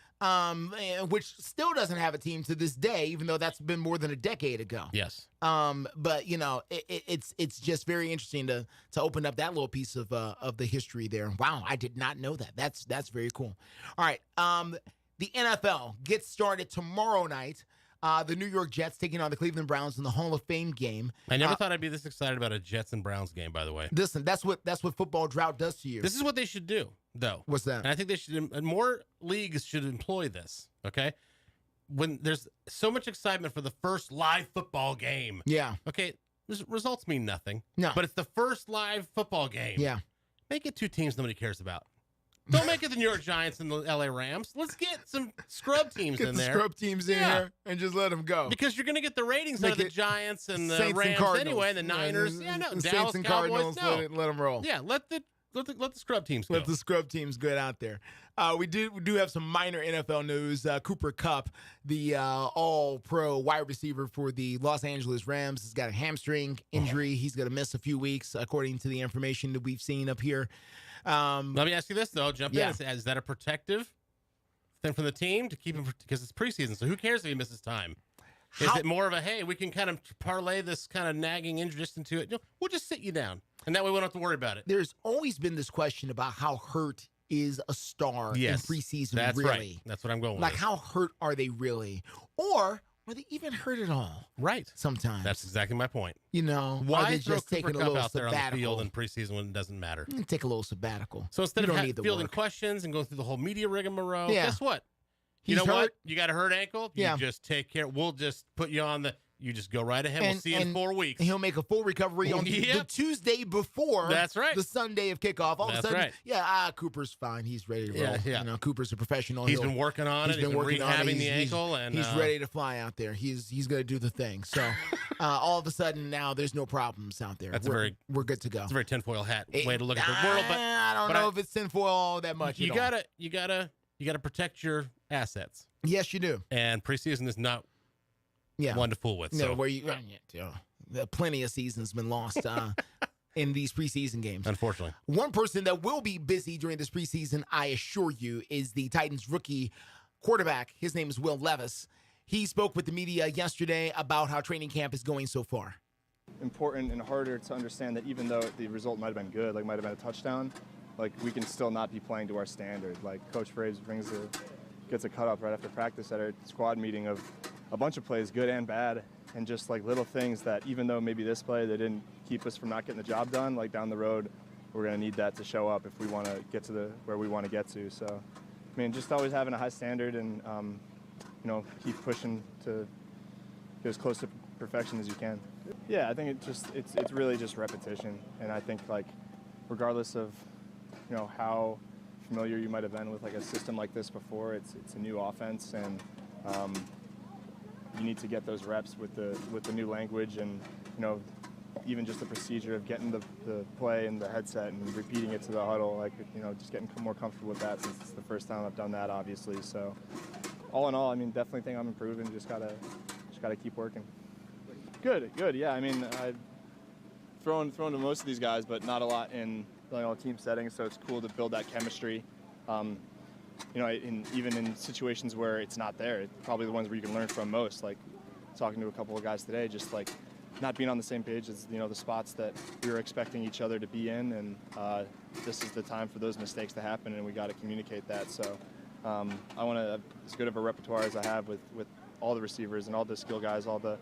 Which still doesn't have a team to this day, even though that's been more than a decade ago. Yes. But it's just very interesting to open up that little piece of the history there. Wow, I did not know that. That's very cool. All right. The NFL gets started tomorrow night. The New York Jets taking on the Cleveland Browns in the Hall of Fame game. I never thought I'd be this excited about a Jets and Browns game, by the way. Listen, that's what football drought does to you. This is what they should do, though. What's that? And I think they should, more leagues should employ this, okay? When there's so much excitement for the first live football game. Yeah. Okay, results mean nothing. No. But it's the first live football game. Yeah. Make it two teams nobody cares about. Don't make it the New York Giants and the LA Rams. Let's get some scrub teams in there. Scrub teams in here and just let them go. Because you're going to get the ratings out of the Giants and the Saints Rams and anyway, and the Niners. No, Dallas Saints and Cowboys. Cardinals, let them roll. Yeah, let the scrub teams go. Let the scrub teams get out there. We do have some minor NFL news. Cooper Kupp, the all-pro wide receiver for the Los Angeles Rams, has got a hamstring injury. He's going to miss a few weeks, according to the information that we've seen up here. Let me ask you this, though. Jump in. Is that a protective thing from the team to keep him? Because it's preseason, so who cares if he misses time? Is it more of a, hey, we can kind of parlay this kind of nagging injury just into it? We'll just sit you down, and that way we don't have to worry about it. There's always been this question about how hurt is a star in preseason, that's really? Right. That's what I'm going with. Like, how hurt are they really? Or are they even hurt at all? Right. Sometimes. That's exactly my point. Why throw just taking Cooper a Kupp little out there on sabbatical the field in preseason when it doesn't matter? Take a little sabbatical. So instead of fielding questions and going through the whole media rigmarole, guess what? You know what? You got a hurt ankle? You just take care. We'll just put you on you just go right ahead. We'll see you in 4 weeks. He'll make a full recovery on the Tuesday before That's right. the Sunday of kickoff. All of a sudden, Cooper's fine. He's ready to roll. Yeah. Cooper's a professional. He's been working on it. He's been rehabbing the ankle. And he's ready to fly out there. He's going to do the thing. So all of a sudden now there's no problems out there. We're good to go. It's a very tinfoil hat way to look at the world. But I don't know if it's tinfoil all that much. You gotta protect your assets. Yes, you do. And preseason is not one to fool with. No, where plenty of seasons been lost in these preseason games. Unfortunately. One person that will be busy during this preseason, I assure you, is the Titans rookie quarterback. His name is Will Levis. He spoke with the media yesterday about how training camp is going so far. Important and harder to understand that even though the result might have been good, might have been a touchdown, we can still not be playing to our standard. Coach Fraves gets a cut up right after practice at our squad meeting of a bunch of plays, good and bad, and just like little things that even though maybe this play they didn't keep us from not getting the job done, like down the road we're going to need that to show up if we want to get to where we want to get to. So I mean, just always having a high standard and keep pushing to get as close to perfection as you can. Yeah, I think it's really just repetition, and I think like regardless of how familiar you might have been with like a system like this before, it's a new offense, and you need to get those reps with the new language, and even just the procedure of getting the play in the headset and repeating it to the huddle, like just getting more comfortable with that since it's the first time I've done that, obviously. So all in all, I mean, definitely think I'm improving. Just gotta keep working. Good. Yeah, I mean, I've thrown to most of these guys, but not a lot in team settings. So it's cool to build that chemistry. Even in situations where it's not there, it's probably the ones where you can learn from most. Like talking to a couple of guys today, just like not being on the same page as the spots that we were expecting each other to be in, and this is the time for those mistakes to happen, and we got to communicate that. So I want to have as good of a repertoire as I have with all the receivers and all the skill guys, all the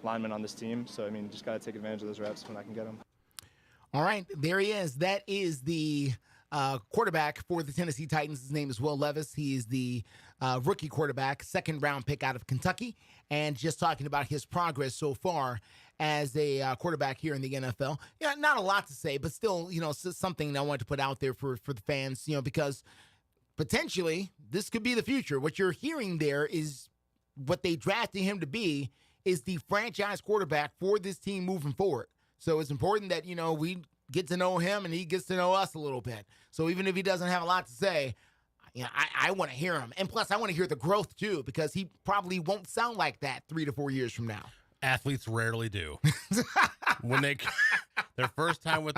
linemen on this team. So I mean, just got to take advantage of those reps when I can get them. All right, there he is. That is the quarterback for the Tennessee Titans. His name is Will Levis. He is the rookie quarterback, second-round pick out of Kentucky, and just talking about his progress so far as a quarterback here in the NFL. Yeah, not a lot to say, but still, something I wanted to put out there for the fans, because potentially this could be the future. What you're hearing there is what they drafted him to be is the franchise quarterback for this team moving forward. So it's important that, we get to know him and he gets to know us a little bit. So even if he doesn't have a lot to say, I want to hear him. And plus, I want to hear the growth, too, because he probably won't sound like that 3 to 4 years from now. Athletes rarely do. When their first time with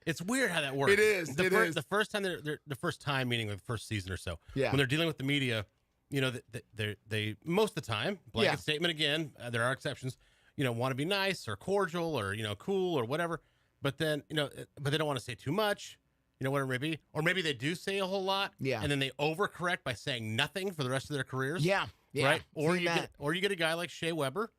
it's weird how that works. It is. The first time the first time, meaning the first season or so, when they're dealing with the media, they most of the time, blanket statement again, there are exceptions, want to be nice or cordial or, cool or whatever. But then, but they don't want to say too much, whatever it may be. Or maybe they do say a whole lot. Yeah. And then they overcorrect by saying nothing for the rest of their careers. Yeah. Right? Or you get a guy like Shea Weber,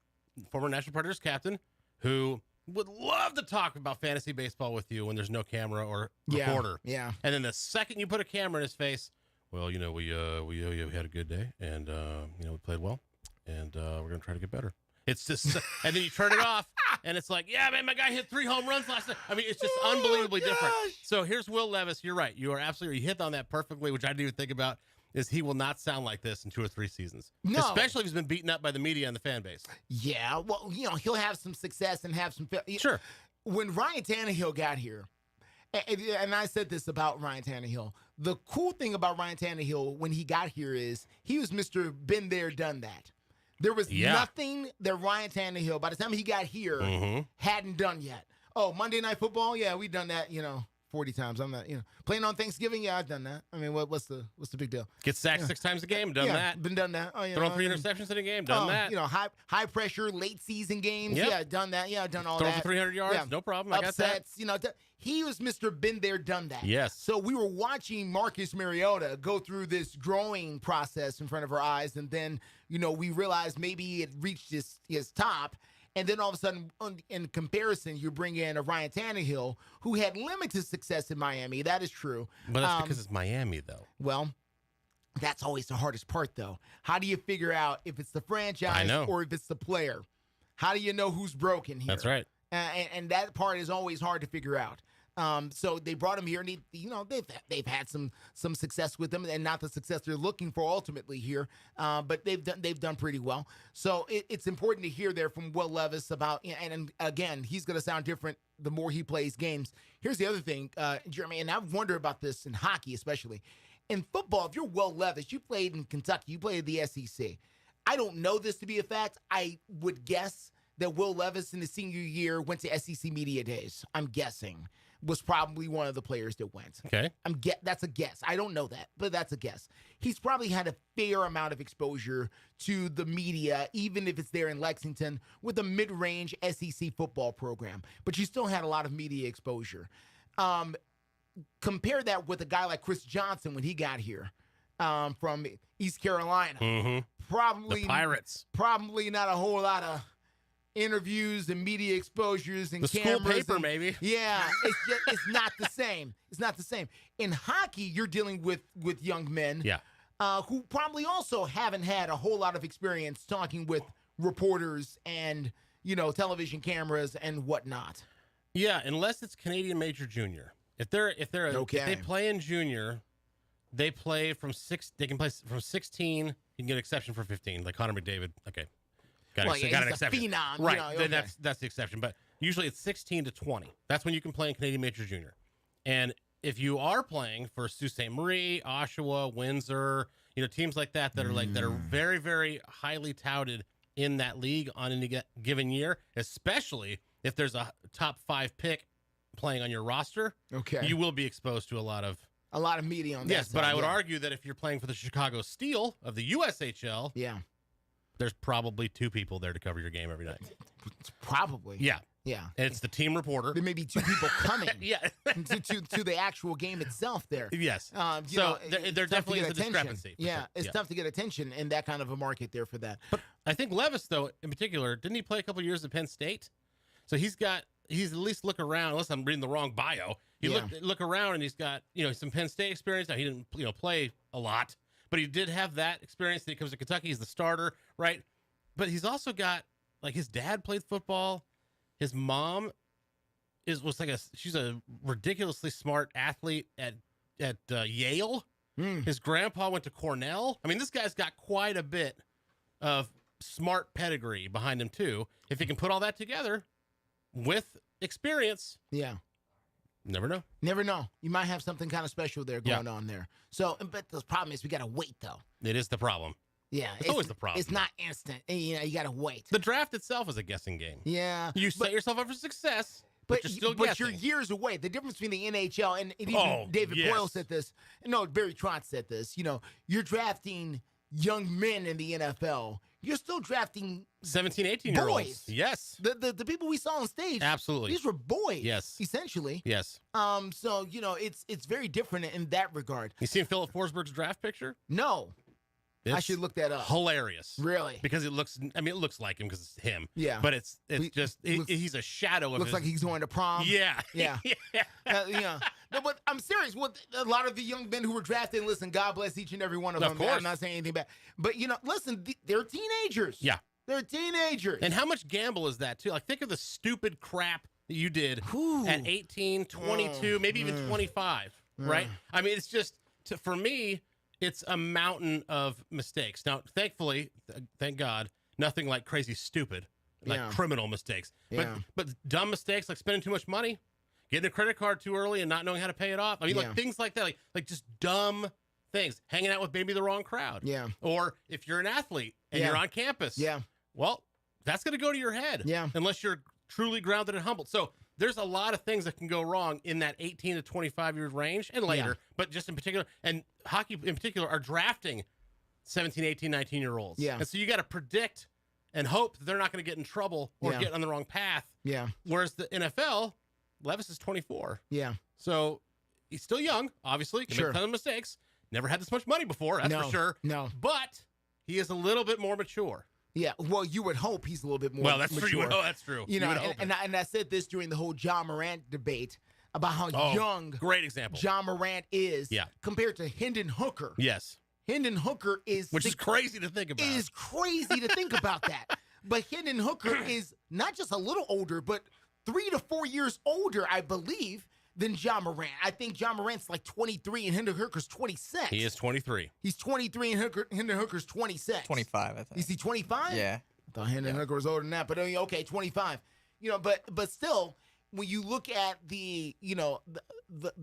former National Predators captain, who would love to talk about fantasy baseball with you when there's no camera or reporter. Yeah. And then the second you put a camera in his face, well, we had a good day, and we played well, and we're gonna try to get better. It's just, and then you turn it off, and it's like, yeah, man, my guy hit 3 home runs last night. I mean, it's just unbelievably different. So here's Will Levis. You're right. You are absolutely, you hit on that perfectly, which I didn't even think about, is he will not sound like this in 2 or 3 seasons. No. Especially if he's been beaten up by the media and the fan base. Yeah, well, he'll have some success and have some... Sure. When Ryan Tannehill got here, and I said this about Ryan Tannehill, the cool thing about Ryan Tannehill when he got here is he was Mr. Been There, Done That. There was nothing that Ryan Tannehill, by the time he got here, hadn't done yet. Oh, Monday Night Football? Yeah, we've done that, 40 times. I'm not, playing on Thanksgiving. Yeah, I've done that. I mean, what's the big deal? Get sacked 6 times a game. Done that. Been done that. Oh, Thrown 3 interceptions in a game. Done that. High pressure late season games. Yep. Yeah, done that. Yeah, done all Thrown that. for 300 yards. Yeah. No problem. I Upsets. got that. He was Mr. Been There, Done That. Yes. So we were watching Marcus Mariota go through this growing process in front of our eyes, and then we realized maybe it reached his top. And then all of a sudden, in comparison, you bring in a Ryan Tannehill who had limited success in Miami. That is true. But that's because it's Miami, though. Well, that's always the hardest part, though. How do you figure out if it's the franchise or if it's the player? How do you know who's broken here? That's right. And that part is always hard to figure out. So they brought him here, and they've had some success with him, and not the success they're looking for ultimately here, but they've done pretty well. So it's important to hear there from Will Levis about, and again, he's going to sound different the more he plays games. Here's the other thing, Jeremy, and I've wondered about this in hockey especially. In football, if you're Will Levis, you played in Kentucky, you played the SEC. I don't know this to be a fact. I would guess that Will Levis in his senior year went to SEC Media Days. I'm guessing. Was probably one of the players that went. Okay. That's a guess. I don't know that, but that's a guess. He's probably had a fair amount of exposure to the media, even if it's there in Lexington, with a mid-range SEC football program. But you still had a lot of media exposure. Compare that with a guy like Chris Johnson when he got here from East Carolina. Mm-hmm. Probably the Pirates. Probably not a whole lot of interviews and media exposures and the cameras. School paper, maybe. Yeah, it's not the same. It's not the same. In hockey, you're dealing with young men. Yeah. Who probably also haven't had a whole lot of experience talking with reporters and, television cameras and whatnot. Yeah, unless it's Canadian Major Junior. If they play in junior, they play from 6. They can play from 16. You can get an exception for 15, like Connor McDavid. Okay, got an exception. Phenom, right? okay. Then that's the exception. But usually it's 16 to 20. That's when you can play in Canadian Major Junior. And if you are playing for Sault Ste. Marie, Oshawa, Windsor, teams like that that are very, very highly touted in that league on any given year, especially if there's a top 5 pick playing on your roster, you will be exposed to a lot of media on that. Yes, but I would argue that if you're playing for the Chicago Steel of the USHL, there's probably 2 people there to cover your game every night. Probably. Yeah. Yeah. And it's the team reporter. There may be 2 people coming yeah. to the actual game itself there. Yes. So there definitely is a discrepancy. Yeah, it's tough to get attention in that kind of a market there for that. But I think Levis, though, in particular, didn't he play a couple of years at Penn State? So he's at least look around, unless I'm reading the wrong bio. Look around and he's got, some Penn State experience. Now, he didn't, play a lot, but he did have that experience. Then he comes to Kentucky. He's the starter, right? But he's also got, his dad played football. His mom she's a ridiculously smart athlete at Yale. His grandpa went to Cornell. I mean, this guy's got quite a bit of smart pedigree behind him too. If he can put all that together with experience, never know. Never know. You might have something kind of special there going on there. So, but the problem is we got to wait though. It is the problem. Yeah, it's always the problem. It's not instant. You got to wait. The draft itself is a guessing game. Yeah. You set yourself up for success, but you're still guessing. You're years away. The difference between the NHL and even David Boyle said this. No, Barry Trotz said this. You're drafting young men in the NFL. You're still drafting 17, 18-year-olds. Boys. Yes. The people we saw on stage. Absolutely. These were boys. Yes. Essentially. Yes. So, it's very different in that regard. You seen Philip Forsberg's draft picture? No. I should look that up. Hilarious. Really? Because it looks like him because it's him. Yeah. But he's a shadow of looks like he's going to prom. Yeah. Yeah. No, but I'm serious. Well, a lot of the young men who were drafted, listen, God bless each and every one of them. Course. I'm not saying anything bad. But, listen, they're teenagers. Yeah. They're teenagers. And how much gamble is that, too? Think of the stupid crap that you did at 18, 22, maybe even 25, right? I mean, it's just, for me, it's a mountain of mistakes. Now, thankfully, thank God, nothing like crazy stupid, criminal mistakes. But dumb mistakes like spending too much money, getting a credit card too early and not knowing how to pay it off. I mean, things like that, like just dumb things. Hanging out with maybe the wrong crowd. Yeah. Or if you're an athlete and you're on campus. Yeah. Well, that's going to go to your head. Yeah. Unless you're truly grounded and humbled. So there's a lot of things that can go wrong in that 18 to 25 years range and later, but just in particular, and hockey in particular, are drafting 17, 18, 19-year-olds. Yeah. And so you got to predict and hope that they're not going to get in trouble or get on the wrong path. Yeah. Whereas the NFL, Levis is 24. Yeah. So he's still young, obviously. Can make a ton of mistakes. Never had this much money before, that's for sure. No. But he is a little bit more mature. Yeah, well, you would hope he's a little bit more. Well, that's mature. true. Oh, that's true. And I said this during the whole John Morant debate about how young, great example, John Morant is compared to Hendon Hooker. Yes, Hendon Hooker is, which is crazy to think about. It is crazy to think about that. But Hendon Hooker is not just a little older, but 3 to 4 years older, I believe, than John Morant. I think John Morant's like 23 and Hendon Hooker's 26. He is 23. He's 23 and Hendon Hooker's 26. 25, I think. Is he 25? Yeah. I thought Hendon Hooker was older than that, but okay, 25. But still, when you look at the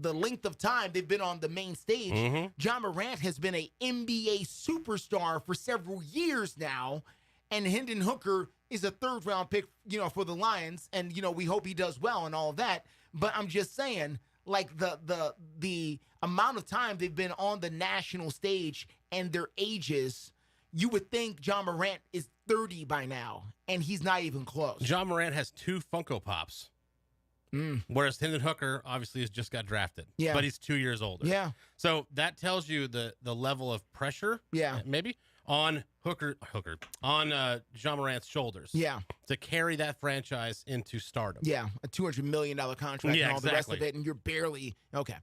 length of time they've been on the main stage, John Morant has been a NBA superstar for several years now, and Hendon Hooker is a third-round pick, for the Lions, and we hope he does well and all of that. But I'm just saying, like the amount of time they've been on the national stage and their ages, you would think John Morant is 30 by now, and he's not even close. John Morant has 2 Funko Pops, whereas Hendon Hooker obviously has just got drafted. But he's 2 years older. Yeah. So that tells you the level of pressure. Yeah. Maybe on John Morant's shoulders. Yeah. To carry that franchise into stardom. Yeah, a $200 million contract and all the rest of it, and you're barely okay.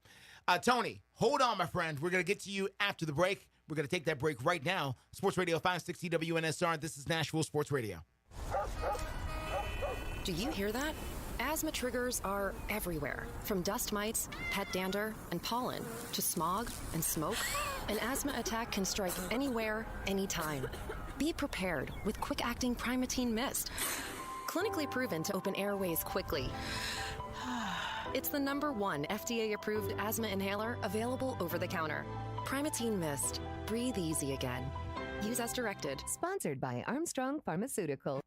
Tony, hold on, my friend. We're going to get to you after the break. We're going to take that break right now. Sports Radio 560 WNSR. This is Nashville Sports Radio. Do you hear that? Asthma triggers are everywhere, from dust mites, pet dander, and pollen, to smog and smoke. An asthma attack can strike anywhere, anytime. Be prepared with quick-acting Primatene Mist. Clinically proven to open airways quickly. It's the #1 FDA-approved asthma inhaler available over the counter. Primatene Mist. Breathe easy again. Use as directed. Sponsored by Armstrong Pharmaceutical.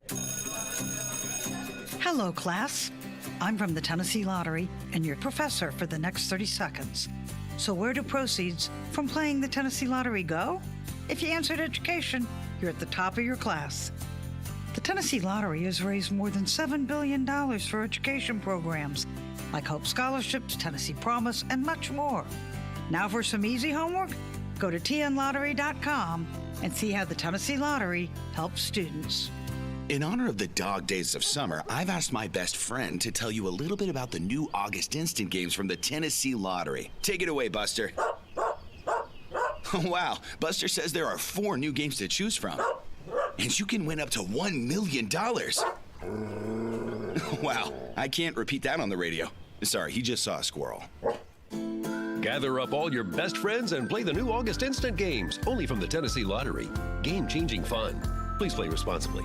Hello, class. I'm from the Tennessee Lottery and your professor for the next 30 seconds. So where do proceeds from playing the Tennessee Lottery go? If you answered education, you're at the top of your class. The Tennessee Lottery has raised more than $7 billion for education programs like Hope Scholarships, Tennessee Promise, and much more. Now for some easy homework, go to tnlottery.com and see how the Tennessee Lottery helps students. In honor of the dog days of summer, I've asked my best friend to tell you a little bit about the new August Instant Games from the Tennessee Lottery. Take it away, Buster. Wow, Buster says there are 4 new games to choose from. And you can win up to $1 million. Wow, I can't repeat that on the radio. Sorry, he just saw a squirrel. Gather up all your best friends and play the new August Instant Games, only from the Tennessee Lottery. Game-changing fun. Please play responsibly.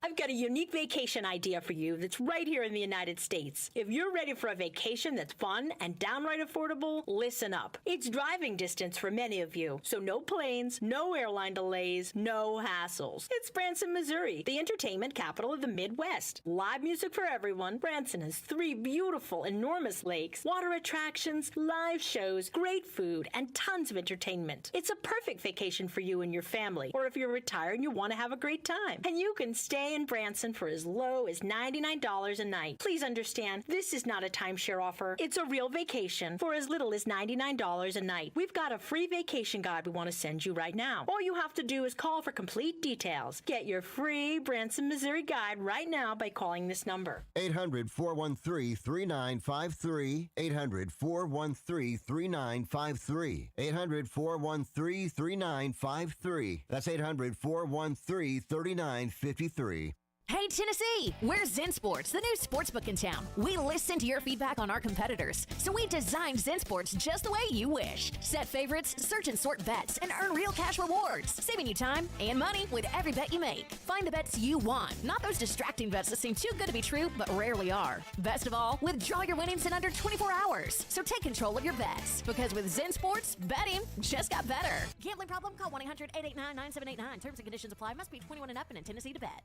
I've got a unique vacation idea for you that's right here in the United States. If you're ready for a vacation that's fun and downright affordable, listen up. It's driving distance for many of you, so no planes, no airline delays, no hassles. It's Branson, Missouri, the entertainment capital of the Midwest. Live music for everyone. Branson has 3 beautiful, enormous lakes, water attractions, live shows, great food, and tons of entertainment. It's a perfect vacation for you and your family, or if you're retired and you want to have a great time. And you can stay in Branson for as low as $99 a night. Please understand, this is not a timeshare offer. It's a real vacation for as little as $99 a night. We've got a free vacation guide we want to send you right now. All you have to do is call for complete details. Get your free Branson, Missouri guide right now by calling this number. 800-413-3953. 800-413-3953. 800-413-3953. That's 800-413-3953. Hey, Tennessee! We're Zen Sports, the new sportsbook in town. We listen to your feedback on our competitors, so we designed Zen Sports just the way you wish. Set favorites, search and sort bets, and earn real cash rewards, saving you time and money with every bet you make. Find the bets you want, not those distracting bets that seem too good to be true but rarely are. Best of all, withdraw your winnings in under 24 hours. So take control of your bets, because with Zen Sports, betting just got better. Gambling problem? Call 1-800-889-9789. Terms and conditions apply. Must be 21 and up and in Tennessee to bet.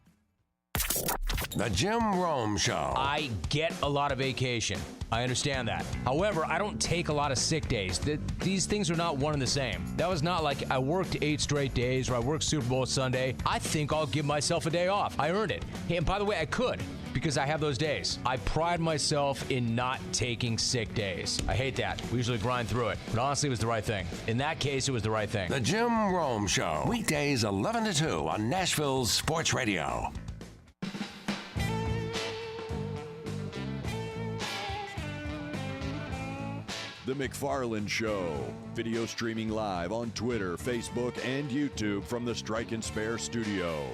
The Jim Rome Show. I get a lot of vacation. I understand that. However, I don't take a lot of sick days. These things are not one and the same. That was not like I worked 8 straight days or I worked Super Bowl Sunday. I think I'll give myself a day off. I earned it. Hey, and by the way, I could, because I have those days. I pride myself in not taking sick days. I hate that. We usually grind through it. But honestly, it was the right thing. In that case, it was the right thing. The Jim Rome Show. Weekdays 11 to 2 on Nashville's Sports Radio. The Mcfarland Show. Video streaming live on Twitter, Facebook, and YouTube from the Strike and Spare studio.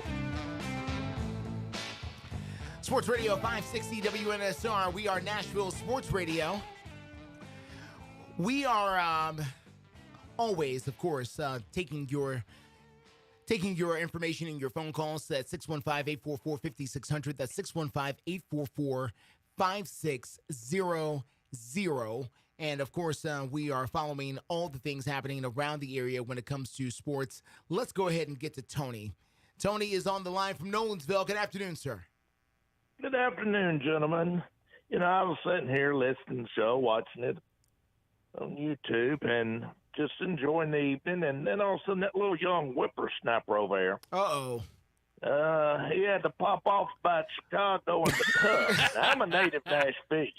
Sports Radio 560 WNSR. We are Nashville Sports Radio. We are always, of course, taking your information and your phone calls at 615-844-5600. That's 615-844-5600. And, of course, we are following all the things happening around the area when it comes to sports. Let's go ahead and get to Tony. Tony is on the line from Nolensville. Good afternoon, sir. Good afternoon, gentlemen. You know, I was sitting here listening to the show, watching it on YouTube, and just enjoying the evening. And then all of a sudden, that little young whippersnapper over there. Uh-oh. He had to pop off about Chicago and the Cubs. Now, I'm a native Nashvilleian,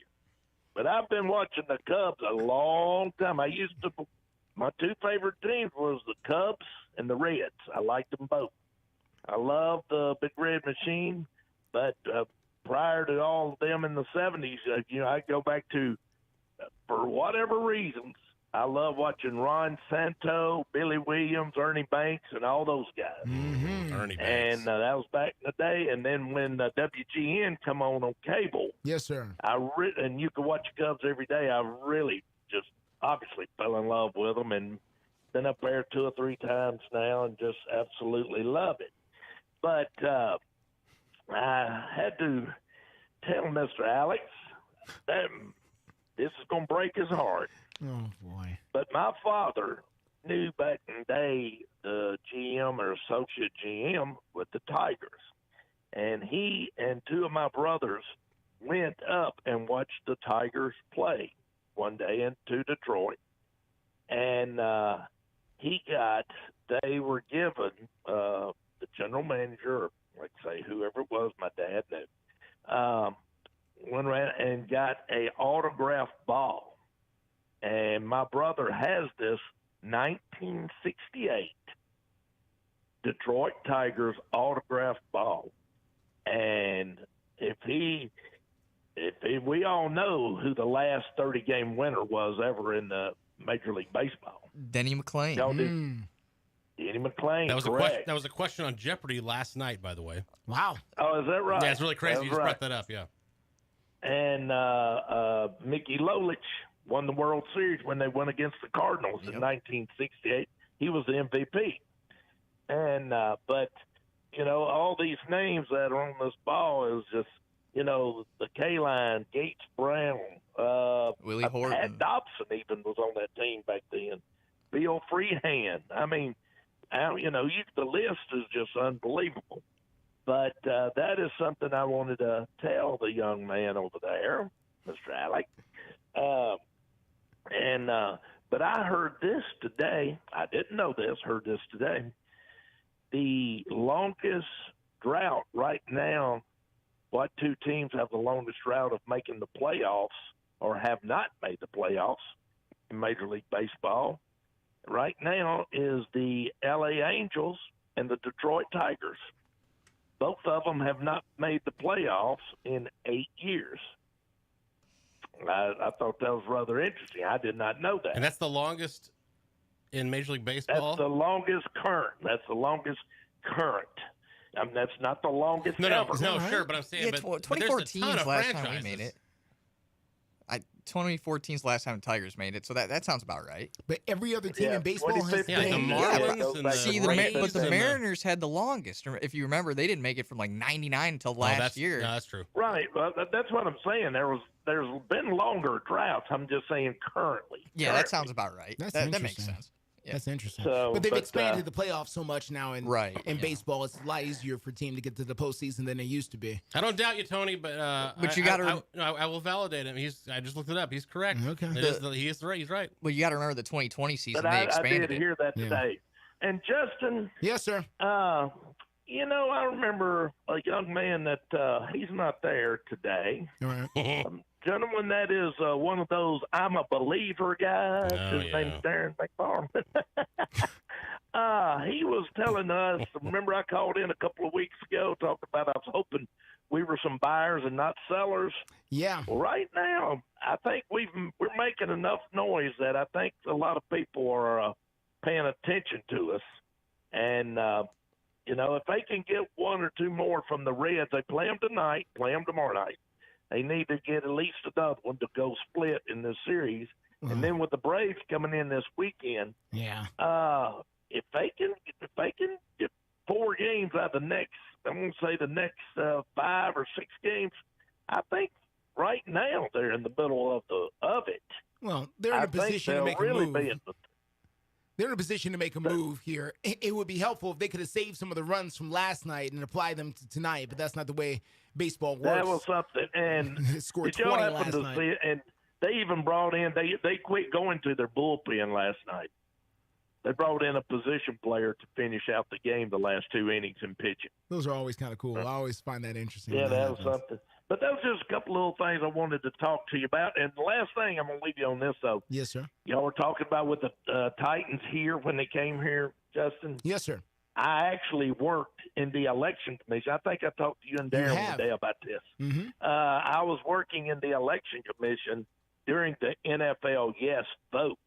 but I've been watching the Cubs a long time. My 2 favorite teams was the Cubs and the Reds. I liked them both. I love the Big Red Machine, but prior to all of them in the 70s, I go back to, for whatever reasons, I love watching Ron Santo, Billy Williams, Ernie Banks, and all those guys. Mm-hmm. Ernie Banks. And that was back in the day. And then when WGN come on cable, yes, sir, and you can watch Cubs every day, I really just obviously fell in love with them and been up there 2 or 3 times now and just absolutely love it. But I had to tell Mr. Alex that this is going to break his heart. Oh, boy. But my father knew back in the day the GM or associate GM with the Tigers. And he and 2 of my brothers went up and watched the Tigers play one day into Detroit. And they were given the general manager, or like say whoever it was, my dad knew, went around and got a autographed ball. And my brother has this 1968 Detroit Tigers autographed ball. And we all know who the last 30-game winner was ever in the Major League Baseball. Denny McClain. Denny McClain, that was a question on Jeopardy last night, by the way. Wow. Oh, is that right? Yeah, it's really crazy. You just brought that up, yeah. And Mickey Lolich won the World Series when they went against the Cardinals in 1968. He was the MVP. And but all these names that are on this ball is just the K-line, Gates Brown, Willie Horton, Pat Dobson even was on that team back then. Bill Freehand. I mean, the list is just unbelievable. But that is something I wanted to tell the young man over there, Mr. Alec. But I heard this today. I didn't know this. Heard this today. The longest drought right now. What 2 teams have the longest drought of making the playoffs or have not made the playoffs in Major League Baseball right now is the LA Angels and the Detroit Tigers. Both of them have not made the playoffs in 8 years. I thought that was rather interesting. I did not know that. And that's the longest in Major League Baseball? That's the longest current. I mean, that's not the longest ever. No, sure, but I'm saying, but 2014 there's a ton is of last franchises. time we made it. 2014 is the last time the Tigers made it, so that sounds about right. But every other team in baseball has the Marlins and the Rays but the Mariners had the longest. If you remember, they didn't make it from like 99 until last year. No, that's true. Right. Well, that's what I'm saying. There's been longer droughts. I'm just saying currently. Yeah, that sounds about right. That makes sense. Yeah. That's interesting. So, but they've expanded the playoffs so much now, and in yeah. baseball, it's a lot easier for a team to get to the postseason than it used to be. I don't doubt you, Tony, but you got to. I will validate him. I just looked it up. He's correct. Okay, he is right. He's right. Well, you got to remember the 2020 season. But they expanded I did hear that today. And Justin. Yes, sir. I remember a young man that he's not there today. All right. Gentleman, that is one of those I'm a believer guys. His name's Darren Mcfarland. He was telling us, remember I called in a couple of weeks ago talking about I was hoping we were some buyers and not sellers. Yeah. Well, right now, I think we're making enough noise that I think a lot of people are paying attention to us. And, if they can get 1 or 2 more from the Reds, they play them tonight, play them tomorrow night. They need to get at least another one to go split in this series. And then with the Braves coming in this weekend, if they can get 4 games out of the next, I'm going to say the next 5 or 6 games, I think right now they're in the middle of it. Well, they're in a position to make a move. They're in a position to make a move here. It would be helpful if they could have saved some of the runs from last night and applied them to tonight, but that's not the way baseball works. That was something. And scored did 20 y'all last happen to night. see it? And they even brought in, they quit going to their bullpen last night. They brought in a position player to finish out the game the last 2 innings in pitching. Those are always kind of cool. I always find that interesting. Yeah, that was something. But those are just a couple little things I wanted to talk to you about. And the last thing, I'm going to leave you on this, though. Yes, sir. Y'all were talking about with the Titans here when they came here, Justin. Yes, sir. I actually worked in the election commission. I think I talked to you and Darren one day about this. Mm-hmm. I was working in the election commission during the NFL yes vote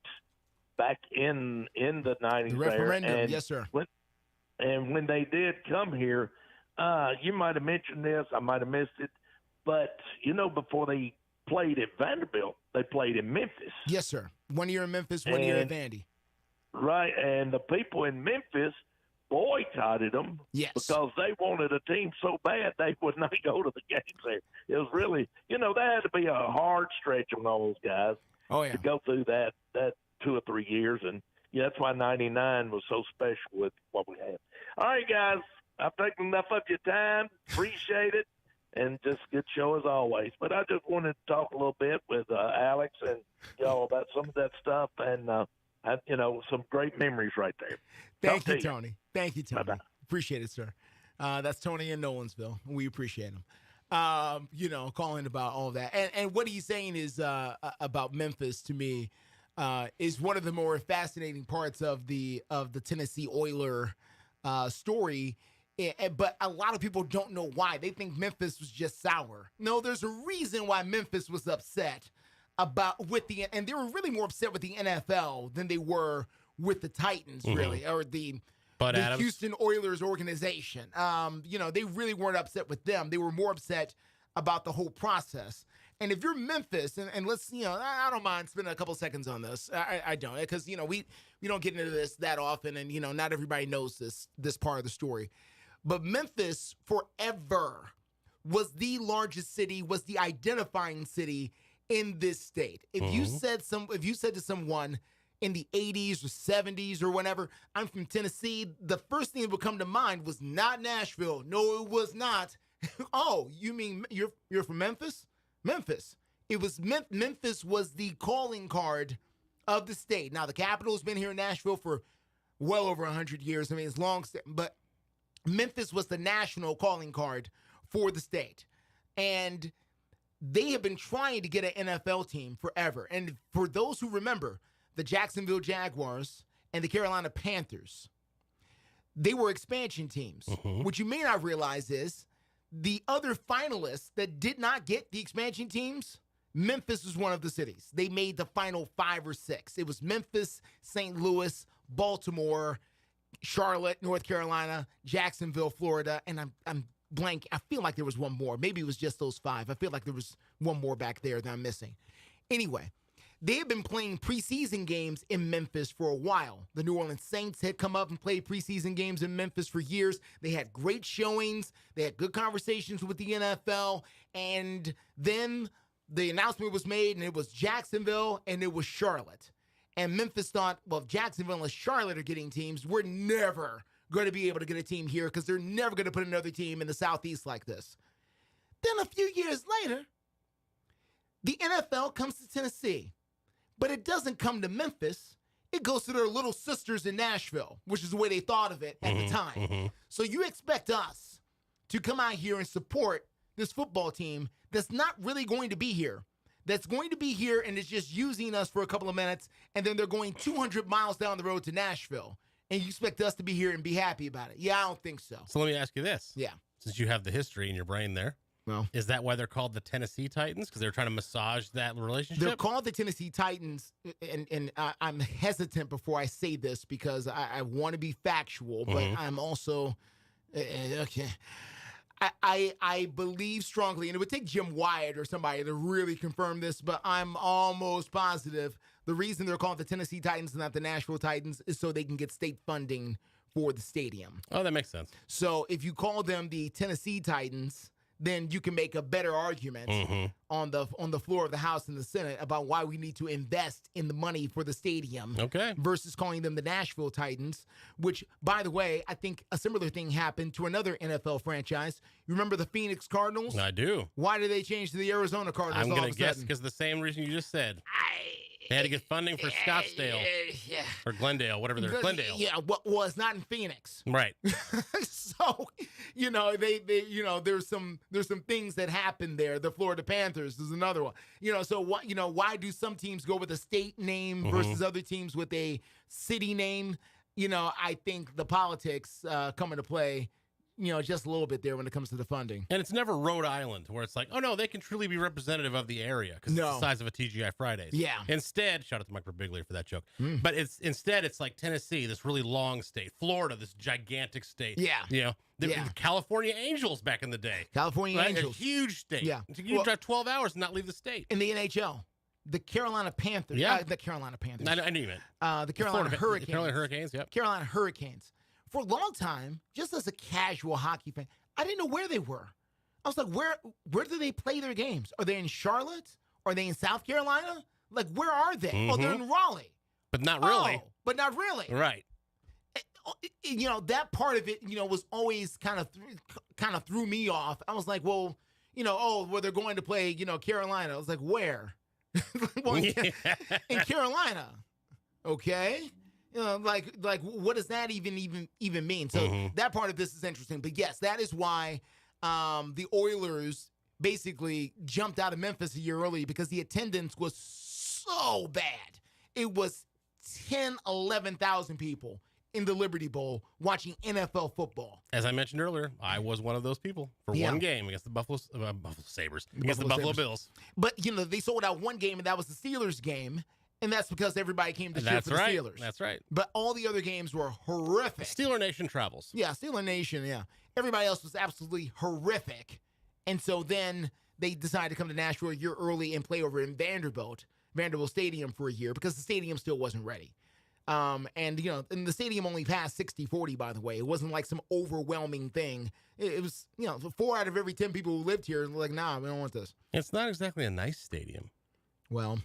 back in the 90s. The referendum, and yes, sir. When they did come here, you might have mentioned this. I might have missed it. But, before they played at Vanderbilt, they played in Memphis. Yes, sir. 1 year in Memphis, 1 year at Vandy. Right, and the people in Memphis boycotted them because they wanted a team so bad they would not go to the games there. It was really, that had to be a hard stretch on all those guys to go through that 2 or 3 years. And that's why 99 was so special with what we had. All right, guys, I've taken enough of your time. Appreciate it. And just good show as always. But I just wanted to talk a little bit with Alex and y'all about some of that stuff and, some great memories right there. Thank you, Tony. Thank you, Tony. Bye-bye. Appreciate it, sir. That's Tony in Nolensville. We appreciate him. Calling about all of that. And what he's saying is about Memphis to me is one of the more fascinating parts of the Tennessee Oiler story. But a lot of people don't know why. They think Memphis was just sour. No, there's a reason why Memphis was upset and they were really more upset with the NFL than they were with the Titans, really, or the Houston Oilers organization. They really weren't upset with them. They were more upset about the whole process. And if you're Memphis, and let's, I don't mind spending a couple seconds on this. I don't, because, we don't get into this that often, and, not everybody knows this part of the story. But Memphis forever was the largest city, was the identifying city in this state. If you said to someone in the 80s or 70s or whenever, I'm from Tennessee, the first thing that would come to mind was not Nashville. No, it was not. Oh, you mean you're from Memphis? Memphis. It was Memphis was the calling card of the state. Now, the capital's been here in Nashville for well over 100 years. I mean, it's long, but Memphis was the national calling card for the state. And they have been trying to get an NFL team forever. And for those who remember, the Jacksonville Jaguars and the Carolina Panthers, they were expansion teams. What you may not realize is the other finalists that did not get the expansion teams, Memphis was one of the cities. They made the final 5 or 6. It was Memphis, St. Louis, Baltimore, Charlotte, North Carolina, Jacksonville, Florida, and I'm blank. I feel like there was one more. Maybe it was just those 5. I feel like there was one more back there that I'm missing. Anyway, they had been playing preseason games in Memphis for a while. The New Orleans Saints had come up and played preseason games in Memphis for years. They had great showings. They had good conversations with the NFL. And then the announcement was made, and it was Jacksonville and it was Charlotte. And Memphis thought, well, if Jacksonville and Charlotte are getting teams, we're never going to be able to get a team here because they're never going to put another team in the Southeast like this. Then a few years later, the NFL comes to Tennessee. But it doesn't come to Memphis. It goes to their little sisters in Nashville, which is the way they thought of it at the time. So you expect us to come out here and support this football team that's not really going to be here. That's going to be here and is just using us for a couple of minutes, and then they're going 200 miles down the road to Nashville. And you expect us to be here and be happy about it. Yeah, I don't think so. So let me ask you this. Yeah. Since you have the history in your brain there. Well, is that why they're called the Tennessee Titans? Because they're trying to massage that relationship? They're called the Tennessee Titans, and I'm hesitant before I say this because I want to be factual, but I'm also, okay. I believe strongly, and it would take Jim Wyatt or somebody to really confirm this, but I'm almost positive the reason they're called the Tennessee Titans and not the Nashville Titans is so they can get state funding for the stadium. Oh, that makes sense. So if you call them the Tennessee Titans, then you can make a better argument on the floor of the House and the Senate about why we need to invest in the money for the stadium versus calling them the Nashville Titans, which, by the way, I think a similar thing happened to another NFL franchise. You remember the Phoenix Cardinals? I do. Why did they change to the Arizona Cardinals? I'm going to guess because the same reason you just said. They had to get funding for Scottsdale or Glendale, whatever they're Glendale. Yeah, well, it's not in Phoenix, right? So, there's some things that happen there. The Florida Panthers is another one. So what? Why do some teams go with a state name versus other teams with a city name? I think the politics come into play. Just a little bit there when it comes to the funding. And it's never Rhode Island where it's like, oh, no, they can truly be representative of the area because it's the size of a TGI Fridays. Yeah. Instead, shout out to Mike Birbiglia for that joke. But instead it's like Tennessee, this really long state. Florida, this gigantic state. Yeah. The California Angels back in the day. California Angels. A huge state. Yeah. You can drive 12 hours and not leave the state. In the NHL. The Carolina Panthers. Yeah. The Carolina Panthers. I knew you meant. The Carolina Hurricanes. The Carolina Hurricanes, yep. Carolina Hurricanes. For a long time, just as a casual hockey fan, I didn't know where they were. I was like, where do they play their games? Are they in Charlotte? Are they in South Carolina? Like, where are they? Oh, they're in Raleigh. But not really. Oh, but not really. Right. That part of it, was always kind of threw me off. I was like, well, they're going to play, Carolina. I was like, where? Well, in Carolina. Okay. Like what does that even mean? So that part of this is interesting. But yes, that is why the Oilers basically jumped out of Memphis a year early because the attendance was so bad. It was 11,000 people in the Liberty Bowl watching NFL football. As I mentioned earlier, I was one of those people for one game against the Buffalo Sabres, against the Buffalo Bills. But, they sold out one game, and that was the Steelers game. And that's because everybody came to cheer for the Steelers. That's right. But all the other games were horrific. Steeler Nation travels. Yeah, Steeler Nation, yeah. Everybody else was absolutely horrific. And so then they decided to come to Nashville a year early and play over in Vanderbilt Stadium for a year because the stadium still wasn't ready. And the stadium only passed 60-40, by the way. It wasn't like some overwhelming thing. It was, 4 out of every 10 people who lived here were like, nah, we don't want this. It's not exactly a nice stadium. Well...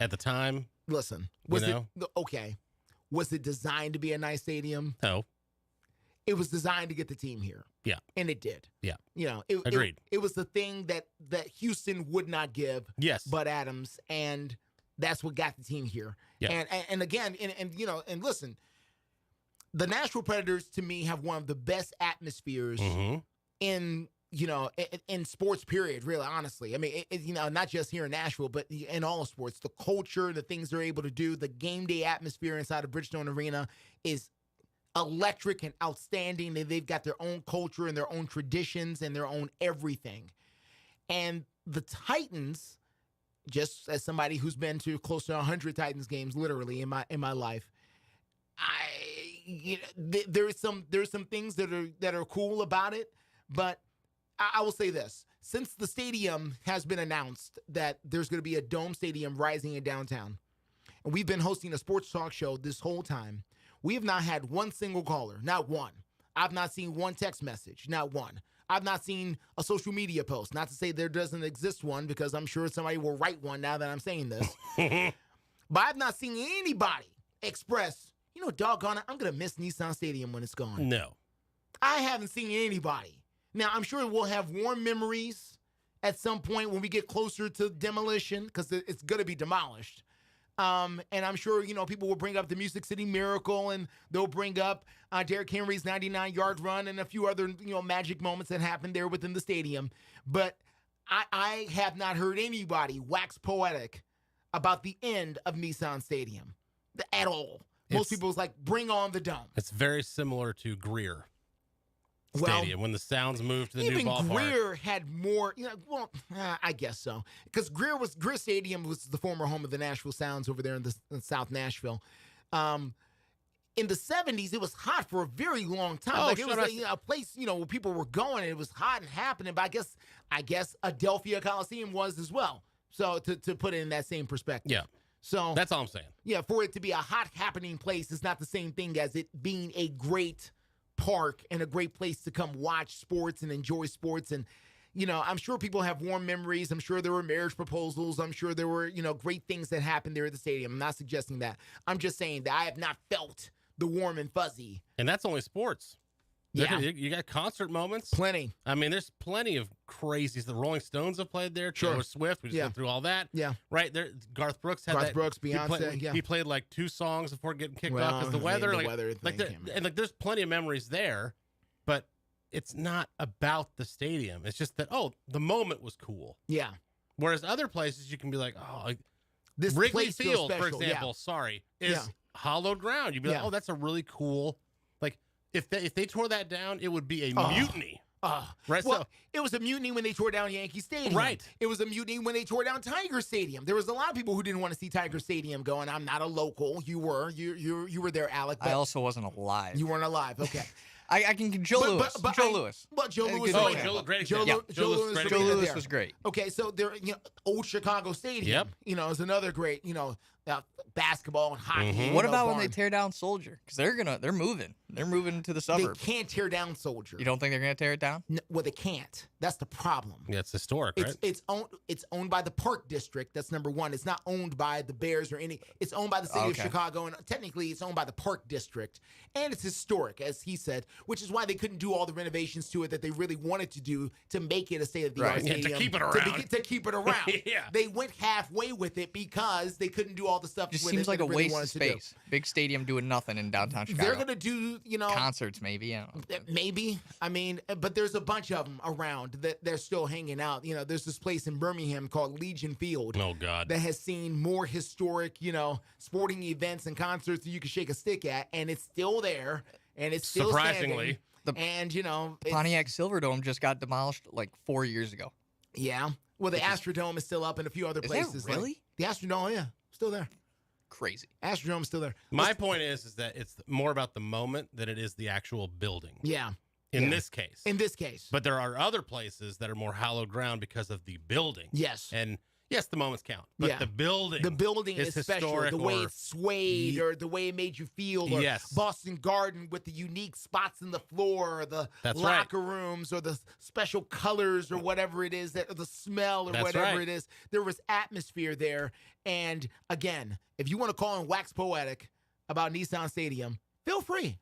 At the time, listen, was it designed to be a nice stadium? No. It was designed to get the team here. Yeah. And it did. Yeah. Agreed. It was the thing that Houston would not give. Yes. Bud Adams, and that's what got the team here. Yeah. And again, and listen, the Nashville Predators to me have one of the best atmospheres in sports, period, really, honestly. I mean, not just here in Nashville, but in all sports. The culture, the things they're able to do, the game day atmosphere inside of Bridgestone Arena is electric and outstanding. They've got their own culture and their own traditions and their own everything. And the Titans, just as somebody who's been to close to 100 Titans games, literally, in my life, there's some things that are cool about it, but I will say this. Since the stadium has been announced that there's going to be a dome stadium rising in downtown, and we've been hosting a sports talk show this whole time, we have not had one single caller, not one. I've not seen one text message, not one. I've not seen a social media post. Not to say there doesn't exist one, because I'm sure somebody will write one now that I'm saying this. But I've not seen anybody express, doggone it, I'm going to miss Nissan Stadium when it's gone. No. I haven't seen anybody. Now, I'm sure we'll have warm memories at some point when we get closer to demolition, because it's going to be demolished. And I'm sure, people will bring up the Music City Miracle, and they'll bring up Derrick Henry's 99-yard run and a few other, magic moments that happened there within the stadium. But I have not heard anybody wax poetic about the end of Nissan Stadium at all. Most people was like, bring on the dome. It's very similar to Greer Stadium when the Sounds moved to the new ballpark. Even Greer had more, I guess so. Because Greer Stadium was the former home of the Nashville Sounds over there in South Nashville. In the 70s, it was hot for a very long time. It was a place, where people were going, and it was hot and happening. But I guess Adelphia Coliseum was as well. So to put it in that same perspective. Yeah. So that's all I'm saying. Yeah, for it to be a hot happening place is not the same thing as it being a great park and a great place to come watch sports and enjoy sports. And, I'm sure people have warm memories. I'm sure there were marriage proposals. I'm sure there were, great things that happened there at the stadium. I'm not suggesting that. I'm just saying that I have not felt the warm and fuzzy. And that's only sports. Yeah. You got concert moments. Plenty. I mean, there's plenty of crazies. The Rolling Stones have played there. Sure. Taylor Swift. We just went through all that. Yeah. Right there. Garth Brooks had that. Beyonce. He played like 2 songs before getting kicked Well, off because the weather. thing There's plenty of memories there, but it's not about the stadium. It's just that, the moment was cool. Yeah. Whereas other places you can be like, this Wrigley place feels Field, for special, example, is hallowed ground. You'd be like, that's a really cool, like, if they tore that down, it would be a mutiny. Right. Well, it was a mutiny when they tore down Yankee Stadium. Right. It was a mutiny when they tore down Tiger Stadium. There was a lot of people who didn't want to see Tiger Stadium going. I'm not a local. You were. You were there, Alec. I also wasn't alive. You weren't alive. Okay. I can Joe Lewis. Joe Lewis. Joe Lewis was great. Okay, so there, old Chicago Stadium. Yep. Is another great, basketball and hockey. Mm-hmm. What about when they tear down Soldier? Because they're moving. They're moving to the suburbs. They can't tear down Soldier. You don't think they're gonna tear it down? No, well, they can't. That's the problem. Yeah, it's historic, right? It's owned by the Park District. That's number one. It's not owned by the Bears or any. It's owned by the city of Chicago, and technically it's owned by the Park District. And it's historic, as he said, which is why they couldn't do all the renovations to it that they really wanted to do to make it a state-of-the-art stadium. To keep it around. To keep it around. Yeah. They went halfway with it because they couldn't do all the stuff. Just with seems it like that a they really waste wanted of to do. space. Big stadium doing nothing in downtown Chicago. They're gonna do, concerts, maybe. I don't know. Maybe. I mean, but there's a bunch of them around that they're still hanging out. There's this place in Birmingham called Legion Field. Oh, God. That has seen more historic, sporting events and concerts that you can shake a stick at, and it's still there, and it's still surprisingly. Standing. And, Pontiac Silverdome just got demolished like 4 years ago. Yeah. Well, the Astrodome is still up, and a few other places. That really? The Astrodome, yeah, still there. Crazy. Astrodome's still there. My point is that it's more about the moment than it is the actual building. Yeah. In this case. In this case. But there are other places that are more hallowed ground because of the building. Yes. And yes, the moments count. But the building is special. historic. The way it swayed or the way it made you feel. Or Boston Garden with the unique spots in the floor or the locker rooms or the special colors or whatever it is, or the smell or whatever it is. There was atmosphere there. And again, if you want to call and wax poetic about Nissan Stadium, feel free.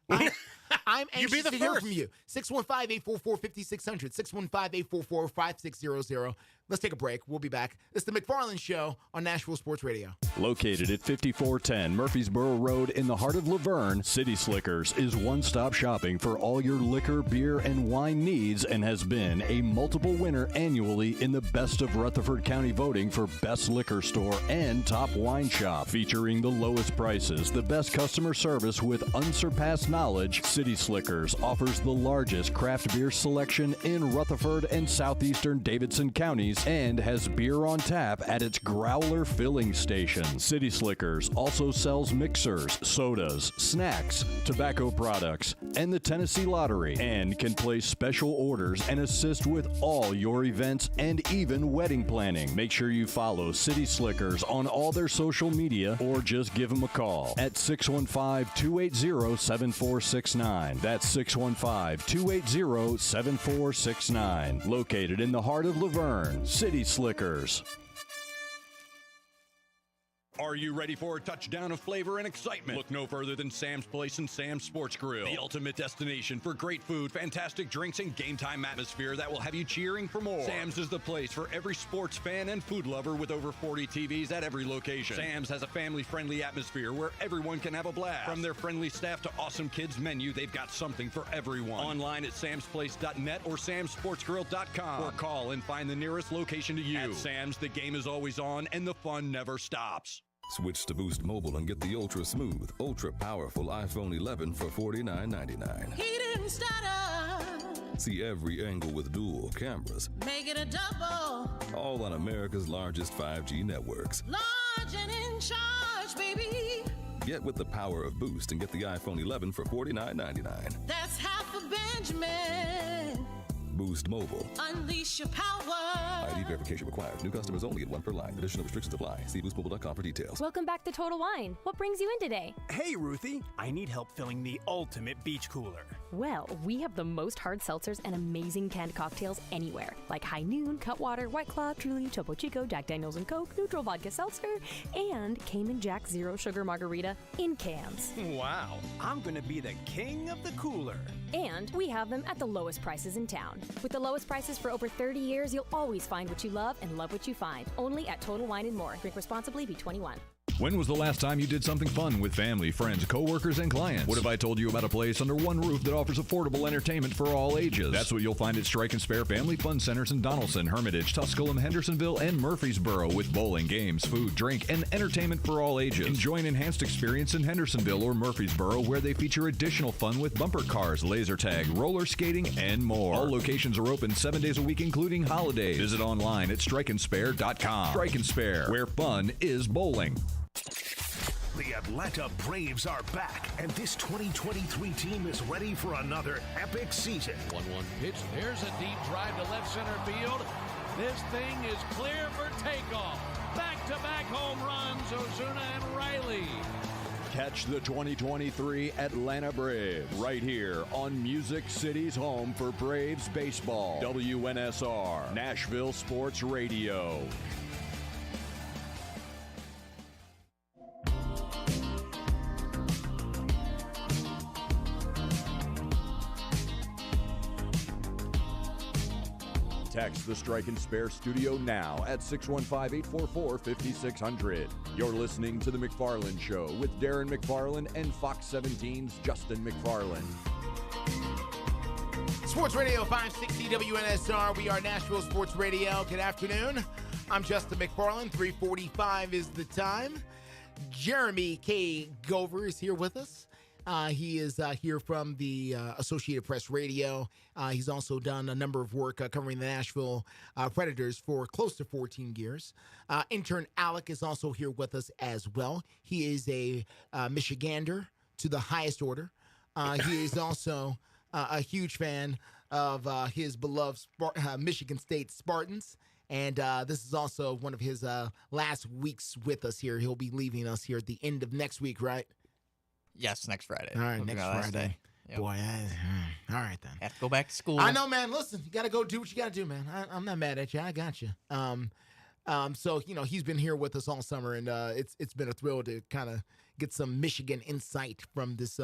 I'm anxious to hear from you. 615-844-5600. 615-844-5600. Let's take a break. We'll be back. It's the Mcfarland Show on Nashville Sports Radio. Located at 5410 Murfreesboro Road in the heart of Laverne, City Slickers is one-stop shopping for all your liquor, beer, and wine needs and has been a multiple winner annually in the Best of Rutherford County voting for Best Liquor Store and Top Wine Shop. Featuring the lowest prices, the best customer service with unsurpassed knowledge, City Slickers offers the largest craft beer selection in Rutherford and southeastern Davidson counties and has beer on tap at its Growler filling station. City Slickers also sells mixers, sodas, snacks, tobacco products, and the Tennessee Lottery, and can place special orders and assist with all your events and even wedding planning. Make sure you follow City Slickers on all their social media or just give them a call at 615-280-7469. That's 615-280-7469. Located in the heart of Laverne, City Slickers. Are you ready for a touchdown of flavor and excitement? Look no further than Sam's Place and Sam's Sports Grill, the ultimate destination for great food, fantastic drinks, and game time atmosphere that will have you cheering for more. Sam's is the place for every sports fan and food lover with over 40 TVs at every location. Sam's has a family-friendly atmosphere where everyone can have a blast. From their friendly staff to awesome kids menu, they've got something for everyone. Online at samsplace.net or samsportsgrill.com, or call and find the nearest location to you. At Sam's, the game is always on and the fun never stops. Switch to Boost Mobile and get the ultra smooth, ultra powerful iPhone 11 for $49.99. He didn't stutter. See every angle with dual cameras. Make it a double. All on America's largest 5G networks. Large and in charge, baby. Get with the power of Boost and get the iPhone 11 for $49.99. That's half a Benjamin. Boost Mobile. Unleash your power. ID verification required. New customers only at one per line. Additional restrictions apply. See boostmobile.com for details. Welcome back to Total Wine. What brings you in today? Hey, Ruthie. I need help filling the ultimate beach cooler. Well, we have the most hard seltzers and amazing canned cocktails anywhere, like High Noon, Cutwater, White Claw, Truly, Topo Chico, Jack Daniels and Coke, Neutral Vodka Seltzer, and Cayman Jack Zero Sugar Margarita in cans. Wow, I'm gonna be the king of the cooler. And we have them at the lowest prices in town. With the lowest prices for over 30 years, you'll always find what you love and love what you find. Only at Total Wine & More. Drink responsibly, be 21. When was the last time you did something fun with family, friends, coworkers, and clients? What if I told you about a place under one roof that offers affordable entertainment for all ages? That's what you'll find at Strike and Spare Family Fun Centers in Donaldson, Hermitage, Tusculum, Hendersonville, and Murfreesboro, with bowling, games, food, drink, and entertainment for all ages. Enjoy an enhanced experience in Hendersonville or Murfreesboro, where they feature additional fun with bumper cars, laser tag, roller skating, and more. All locations are open 7 days a week, including holidays. Visit online at strikeandspare.com. Strike and Spare, where fun is bowling. The Atlanta Braves are back, and this 2023 team is ready for another epic season. 1-1 pitch. There's a deep drive to left center field. This thing is clear for takeoff. Back-to-back home runs, Ozuna and Riley. Catch the 2023 Atlanta Braves right here on Music City's home for Braves baseball. WNSR, Nashville Sports Radio. Text the Strike and Spare studio now at 615-844-5600. You're listening to The Mcfarland Show with Darren McFarland and Fox 17's Justin McFarland. Sports Radio 560 WNSR. We are Nashville Sports Radio. Good afternoon. I'm Justin McFarland. 3:45 is the time. Jeremy K. Gover is here with us. He is here from the Associated Press Radio. He's also done a number of work covering the Nashville Predators for close to 14 years. Intern Alec is also here with us as well. He is a Michigander to the highest order. He is also a huge fan of his beloved Michigan State Spartans. And this is also one of his last weeks with us here. He'll be leaving us here at the end of next week, right? Yes, next Friday. All right, next Friday. Yep. Boy, all right then. Have to go back to school. I know, man. Listen, you got to go do what you got to do, man. I'm not mad at you. I got you. So he's been here with us all summer, and it's been a thrill to kind of get some Michigan insight from this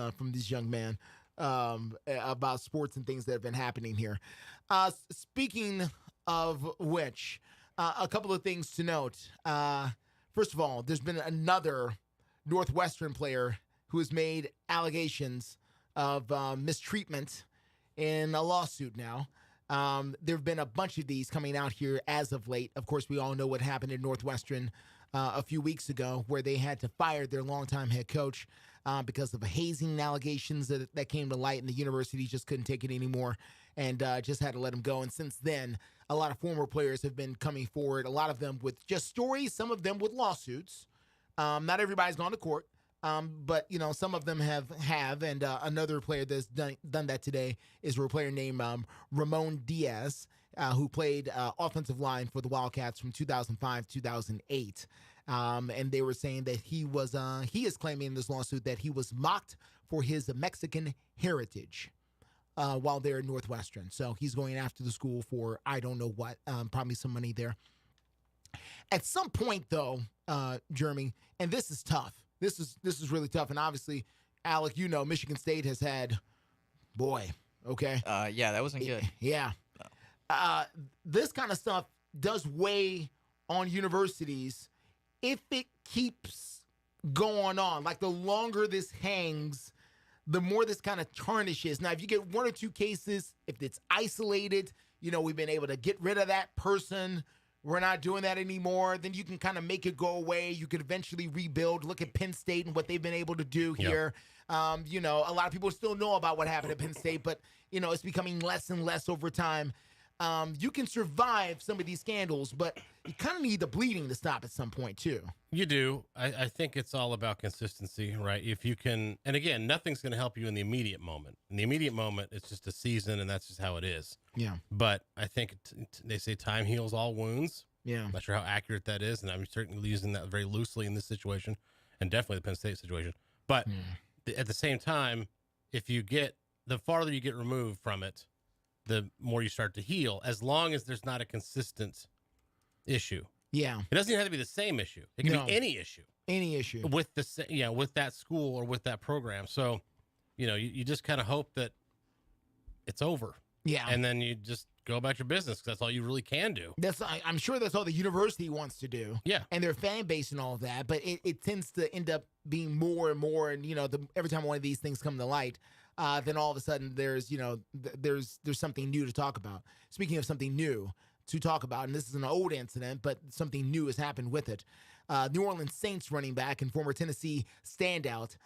young man about sports and things that have been happening here. Speaking of which, a couple of things to note. First of all, there's been another Northwestern player who has made allegations of mistreatment in a lawsuit now. There have been a bunch of these coming out here as of late. Of course, we all know what happened in Northwestern a few weeks ago, where they had to fire their longtime head coach because of hazing allegations that came to light, and the university just couldn't take it anymore and just had to let him go. And since then, a lot of former players have been coming forward, a lot of them with just stories, some of them with lawsuits. Not everybody's gone to court. But, some of them have and another player that's done that today is a player named Ramon Diaz, who played offensive line for the Wildcats from 2005 2008. And they were saying that he is claiming in this lawsuit that he was mocked for his Mexican heritage while they're at Northwestern. So he's going after the school for I don't know what, probably some money there. At some point, though, Jeremy, and this is tough. This is really tough, and obviously, Alec, Michigan State has had, okay? Yeah, that wasn't good. Yeah. This kind of stuff does weigh on universities if it keeps going on. Like, the longer this hangs, the more this kind of tarnishes. Now, if you get one or two cases, if it's isolated, we've been able to get rid of that person, we're not doing that anymore, then you can kind of make it go away. You could eventually rebuild. Look at Penn State and what they've been able to do here. A lot of people still know about what happened at Penn State, but, it's becoming less and less over time. You can survive some of these scandals, but you kind of need the bleeding to stop at some point, too. You do. I think it's all about consistency, right? If you can, and again, nothing's going to help you in the immediate moment. In the immediate moment, it's just a season, and that's just how it is. Yeah. But I think they say time heals all wounds. Yeah. I'm not sure how accurate that is, and I'm certainly using that very loosely in this situation, and definitely the Penn State situation. But at the same time, if you get the farther you get removed from it, the more you start to heal, as long as there's not a consistent issue. Yeah. It doesn't even have to be the same issue. It can be any issue. Any issue. With with that school or with that program. So, you just kind of hope that it's over. Yeah. And then you just go about your business because that's all you really can do. I'm sure that's all the university wants to do. Yeah. And their fan base and all of that. But it tends to end up being more and more. And, every time one of these things come to light, then all of a sudden there's something new to talk about. Speaking of something new to talk about, and this is an old incident, but something new has happened with it. New Orleans Saints running back and former Tennessee standout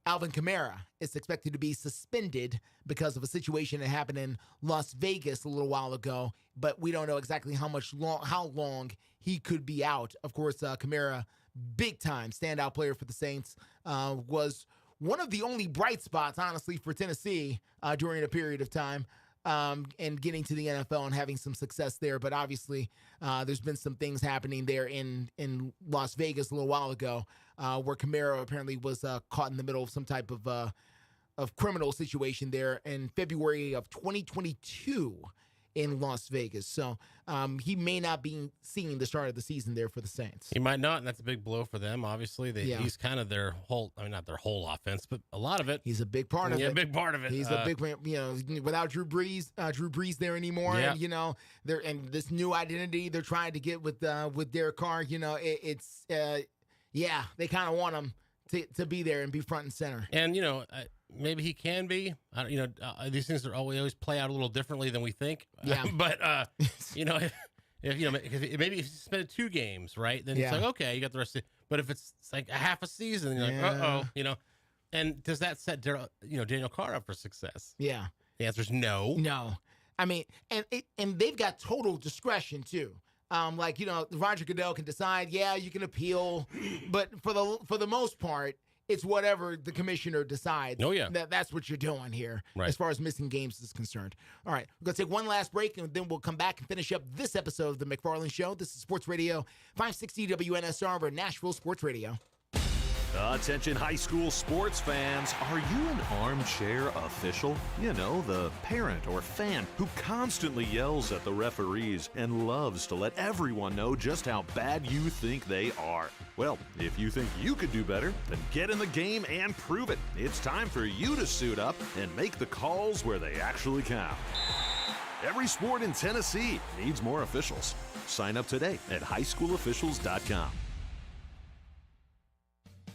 Alvin Kamara is expected to be suspended because of a situation that happened in Las Vegas a little while ago, but we don't know exactly how long he could be out. Of course, Kamara, big-time standout player for the Saints, was one of the only bright spots, honestly, for Tennessee during a period of time. And getting to the NFL and having some success there. But obviously, there's been some things happening there in Las Vegas a little while ago where Kamara apparently was caught in the middle of some type of criminal situation there in February of 2022 in Las Vegas. So he may not be seeing the start of the season there for the Saints. He might not, and that's a big blow for them, obviously. He's kind of their whole, not their whole offense, but a lot of it. He's a big part of it. Yeah, a big part of it. He's a big, without Drew Brees there anymore, yeah. And, and this new identity they're trying to get with Derek Carr, they kind of want him to be there and be front and center. And, maybe he can be. These things we always play out a little differently than we think. Yeah. But if maybe if you suspended 2 games, right? Then it's like, okay, you got the rest of it. But if it's like a half a season, you're like, And does that set Daniel Carr up for success? Yeah. The answer is no. No. I mean, and they've got total discretion too. Roger Goodell can decide, you can appeal, but for the most part, it's whatever the commissioner decides. Oh, yeah. That's what you're doing here, right, as far as missing games is concerned. All right, we're going to take one last break, and then we'll come back and finish up this episode of The Mcfarland Show. This is Sports Radio 560 WNSR, or Nashville Sports Radio. Attention high school sports fans, are you an armchair official? The parent or fan who constantly yells at the referees and loves to let everyone know just how bad you think they are. Well, if you think you could do better, then get in the game and prove it. It's time for you to suit up and make the calls where they actually count. Every sport in Tennessee needs more officials. Sign up today at highschoolofficials.com.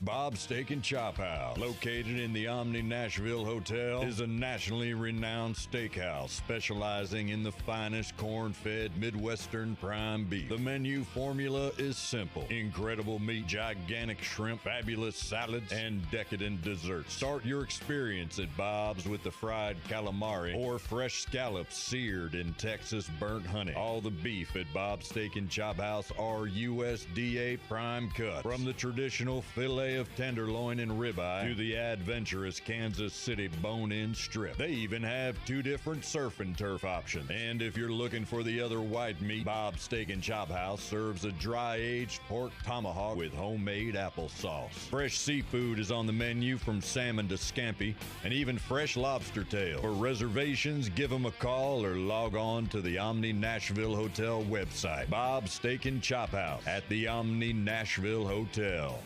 Bob's Steak and Chop House, located in the Omni Nashville Hotel, is a nationally renowned steakhouse specializing in the finest corn-fed Midwestern prime beef. The menu formula is simple: incredible meat, gigantic shrimp, fabulous salads, and decadent desserts. Start your experience at Bob's with the fried calamari or fresh scallops seared in Texas burnt honey. All the beef at Bob's Steak and Chop House are USDA prime cuts, from the traditional filet of tenderloin and ribeye to the adventurous Kansas City bone-in strip. They even have 2 different surf and turf options. And if you're looking for the other white meat, Bob's Steak and Chop House serves a dry-aged pork tomahawk with homemade applesauce. Fresh seafood is on the menu, from salmon to scampi, and even fresh lobster tail. For reservations, give them a call or log on to the Omni Nashville Hotel website. Bob's Steak and Chop House at the Omni Nashville Hotel.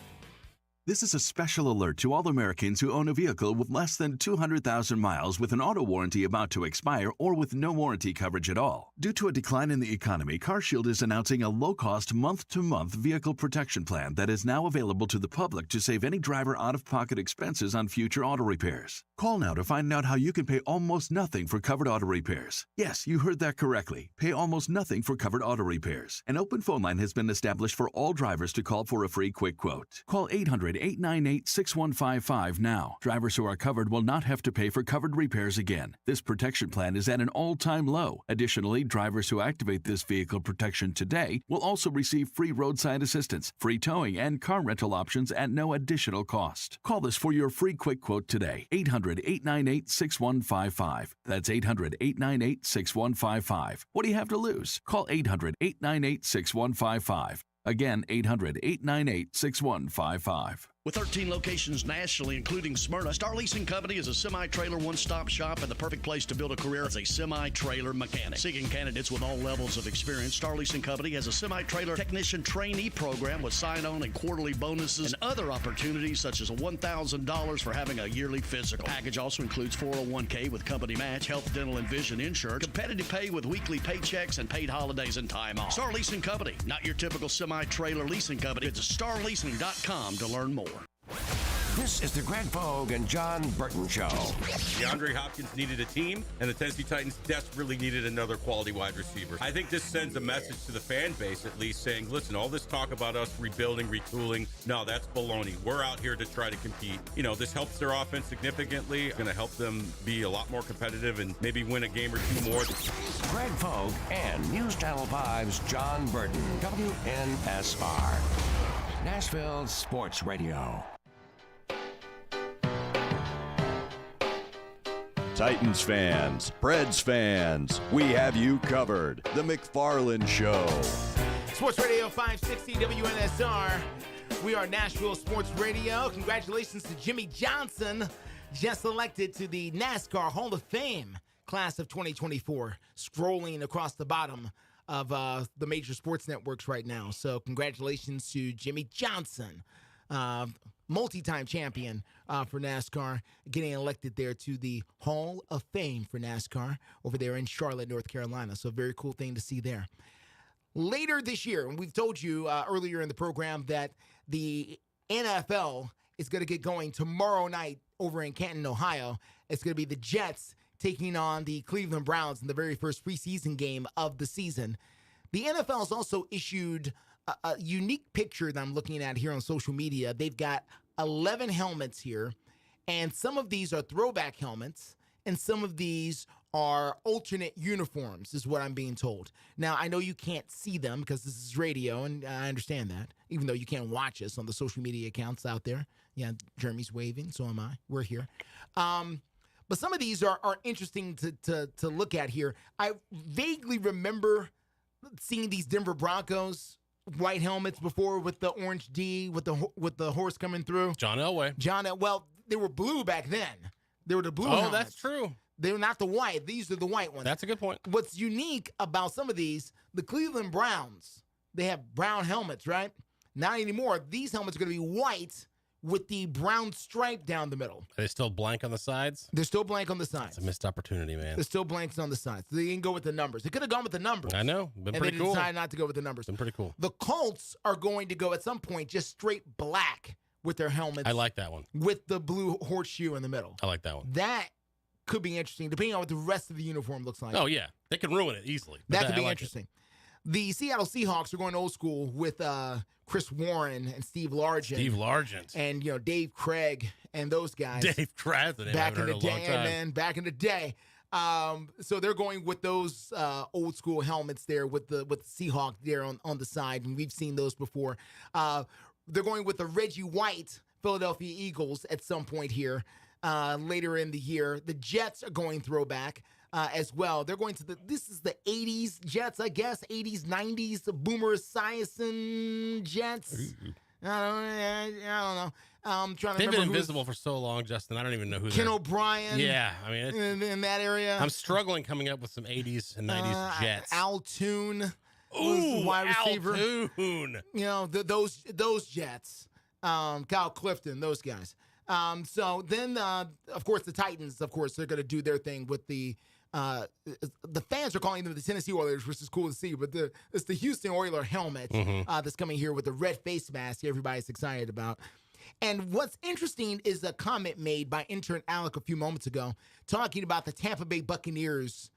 This is a special alert to all Americans who own a vehicle with less than 200,000 miles with an auto warranty about to expire or with no warranty coverage at all. Due to a decline in the economy, CarShield is announcing a low-cost month-to-month vehicle protection plan that is now available to the public to save any driver out-of-pocket expenses on future auto repairs. Call now to find out how you can pay almost nothing for covered auto repairs. Yes, you heard that correctly. Pay almost nothing for covered auto repairs. An open phone line has been established for all drivers to call for a free quick quote. Call 800-898-6155 now. Drivers who are covered will not have to pay for covered repairs again. This protection plan is at an all-time low. Additionally, drivers who activate this vehicle protection today will also receive free roadside assistance, free towing, and car rental options at no additional cost. Call us for your free quick quote today. 800-898-6155. That's 800-898-6155. What do you have to lose? Call 800-898-6155. Again, 800-898-6155. With 13 locations nationally, including Smyrna, Star Leasing Company is a semi-trailer one-stop shop and the perfect place to build a career as a semi-trailer mechanic. Seeking candidates with all levels of experience, Star Leasing Company has a semi-trailer technician trainee program with sign-on and quarterly bonuses and other opportunities such as $1,000 for having a yearly physical. Package also includes 401k with company match, health, dental, and vision insurance, competitive pay with weekly paychecks, and paid holidays and time off. Star Leasing Company, not your typical semi-trailer leasing company. It's starleasing.com to learn more. This is the Greg Vogue and John Burton Show. DeAndre Hopkins needed a team, and the Tennessee Titans desperately needed another quality wide receiver. I think this sends a message to the fan base, at least, saying, listen, all this talk about us rebuilding, retooling, no, that's baloney. We're out here to try to compete. You know, this helps their offense significantly. It's going to help them be a lot more competitive and maybe win a game or two more. Greg Vogue and News Channel 5's John Burton, WNSR, Nashville Sports Radio. Titans fans, Preds fans, we have you covered. The Mcfarland Show. Sports Radio 560 WNSR. We are Nashville Sports Radio. Congratulations to Jimmy Johnson, just elected to the NASCAR Hall of Fame class of 2024. Scrolling across the bottom of the major sports networks right now. So congratulations to Jimmy Johnson, multi-time champion for NASCAR, getting elected there to the Hall of Fame for NASCAR over there in Charlotte, North Carolina. So very cool thing to see there. Later this year, and we've told you earlier in the program that the NFL is going to get going tomorrow night over in Canton, Ohio. It's going to be the Jets taking on the Cleveland Browns in the very first preseason game of the season. The NFL has also issued a unique picture that I'm looking at here on social media. They've got 11 helmets here, and some of these are throwback helmets, and some of these are alternate uniforms, is what I'm being told. Now, I know you can't see them because this is radio, and I understand that, even though you can't watch us on the social media accounts out there. Yeah, Jeremy's waving, so am I. We're here. But some of these are interesting to look at here. I vaguely remember seeing these Denver Broncos white helmets before with the orange D with the horse coming through. John Elway. Well, they were blue back then. They were the blue helmets. That's true. They were not the white. These are the white ones. That's a good point. What's unique about some of these, the Cleveland Browns, they have brown helmets, right? Not anymore. These helmets are going to be white with the brown stripe down the middle. Are they still blank on the sides? They're still blank on the sides. It's a missed opportunity, man. They're still blanks on the sides. They didn't go with the numbers. They could have gone with the numbers. I know. Been pretty cool. And they decided not to go with the numbers. Been pretty cool. The Colts are going to go at some point just straight black with their helmets. I like that one. With the blue horseshoe in the middle. I like that one. That could be interesting, depending on what the rest of the uniform looks like. Oh, yeah. They can ruin it easily. That could be interesting. The Seattle Seahawks are going old school with Chris Warren and Steve Largent. And, Dave Craig and those guys. Dave Craig. Back in the day, man. Back in the day. So they're going with those old school helmets there with the Seahawk there on the side. And we've seen those before. They're going with the Reggie White Philadelphia Eagles at some point here later in the year. The Jets are going throwback. As well. They're going to this is the 80s Jets, I guess, 80s, 90s, the Boomer Esiason Jets. I don't know. I'm trying to They've remember. Been invisible for so long, Justin. I don't even know who Ken O'Brien. Yeah, I mean, in that area. I'm struggling coming up with some 80s and 90s Jets. Al Toon. Ooh, wide receiver. Al Toon. Those Jets. Kyle Clifton, those guys. So then, of course, the Titans, they're going to do their thing with the fans are calling them the Tennessee Oilers, which is cool to see, but it's the Houston Oilers helmet that's coming here with the red face mask everybody's excited about. And what's interesting is a comment made by intern Alec a few moments ago talking about the Tampa Bay Buccaneers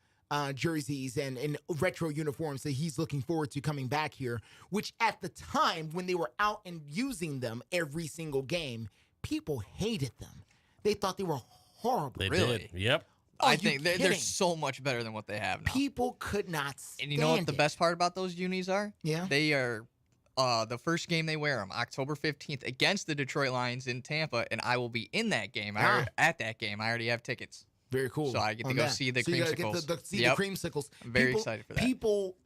jerseys and retro uniforms that he's looking forward to coming back here, which at the time when they were out and using them every single game, people hated them. They thought they were horrible. They did. Yep. I think they're so much better than what they have now. People could not stand And you know what the best part about those unis are? Yeah. They are the first game they wear them, October 15th, against the Detroit Lions in Tampa, and I will be in that game. At that game. I already have tickets. Very cool. So I get to go see the creamsicles. See the creamsicles. I'm very excited for that. People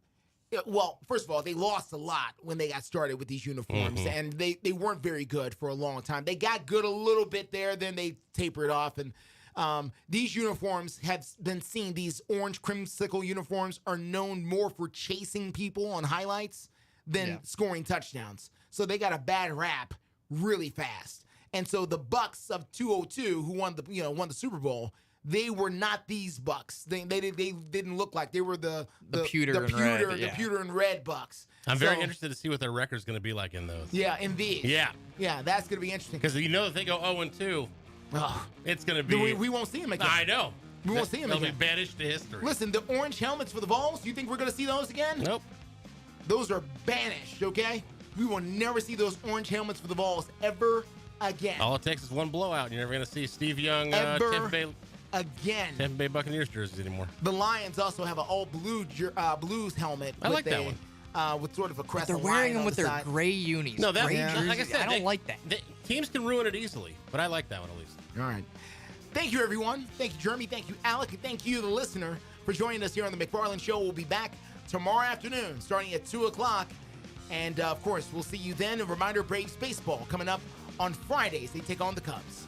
Well, first of all, they lost a lot when they got started with these uniforms, and they weren't very good for a long time. They got good a little bit there, then they tapered off, and these uniforms have been seen. These orange creamsicle uniforms are known more for chasing people on highlights than scoring touchdowns. So they got a bad rap really fast. And so the Bucks of 202, who won the Super Bowl, they were not these Bucks. They didn't look like they were the pewter and red Bucks. I'm very interested to see what their record's going to be like in those. Yeah, in these. Yeah, that's going to be interesting. Because if they go 0-2, it's going to be. We won't see them again. I know. We won't see them again. They'll be banished to history. Listen, the orange helmets for the Vols. You think we're going to see those again? Nope. Those are banished. Okay, we will never see those orange helmets for the Vols ever again. All it takes is one blowout, and you're never going to see Steve Young again. Tampa Bay Buccaneers jerseys anymore. The Lions also have an all blue blues helmet. I like that one. With sort of a crescent. They're wearing them on with the their side. gray unis. No, like I said, I don't like that. Teams can ruin it easily, but I like that one at least. All right. Thank you, everyone. Thank you, Jeremy. Thank you, Alec. And thank you, the listener, for joining us here on the Mcfarland Show. We'll be back tomorrow afternoon, starting at 2 o'clock. And, of course, we'll see you then. A reminder, Braves baseball coming up on Fridays. They take on the Cubs.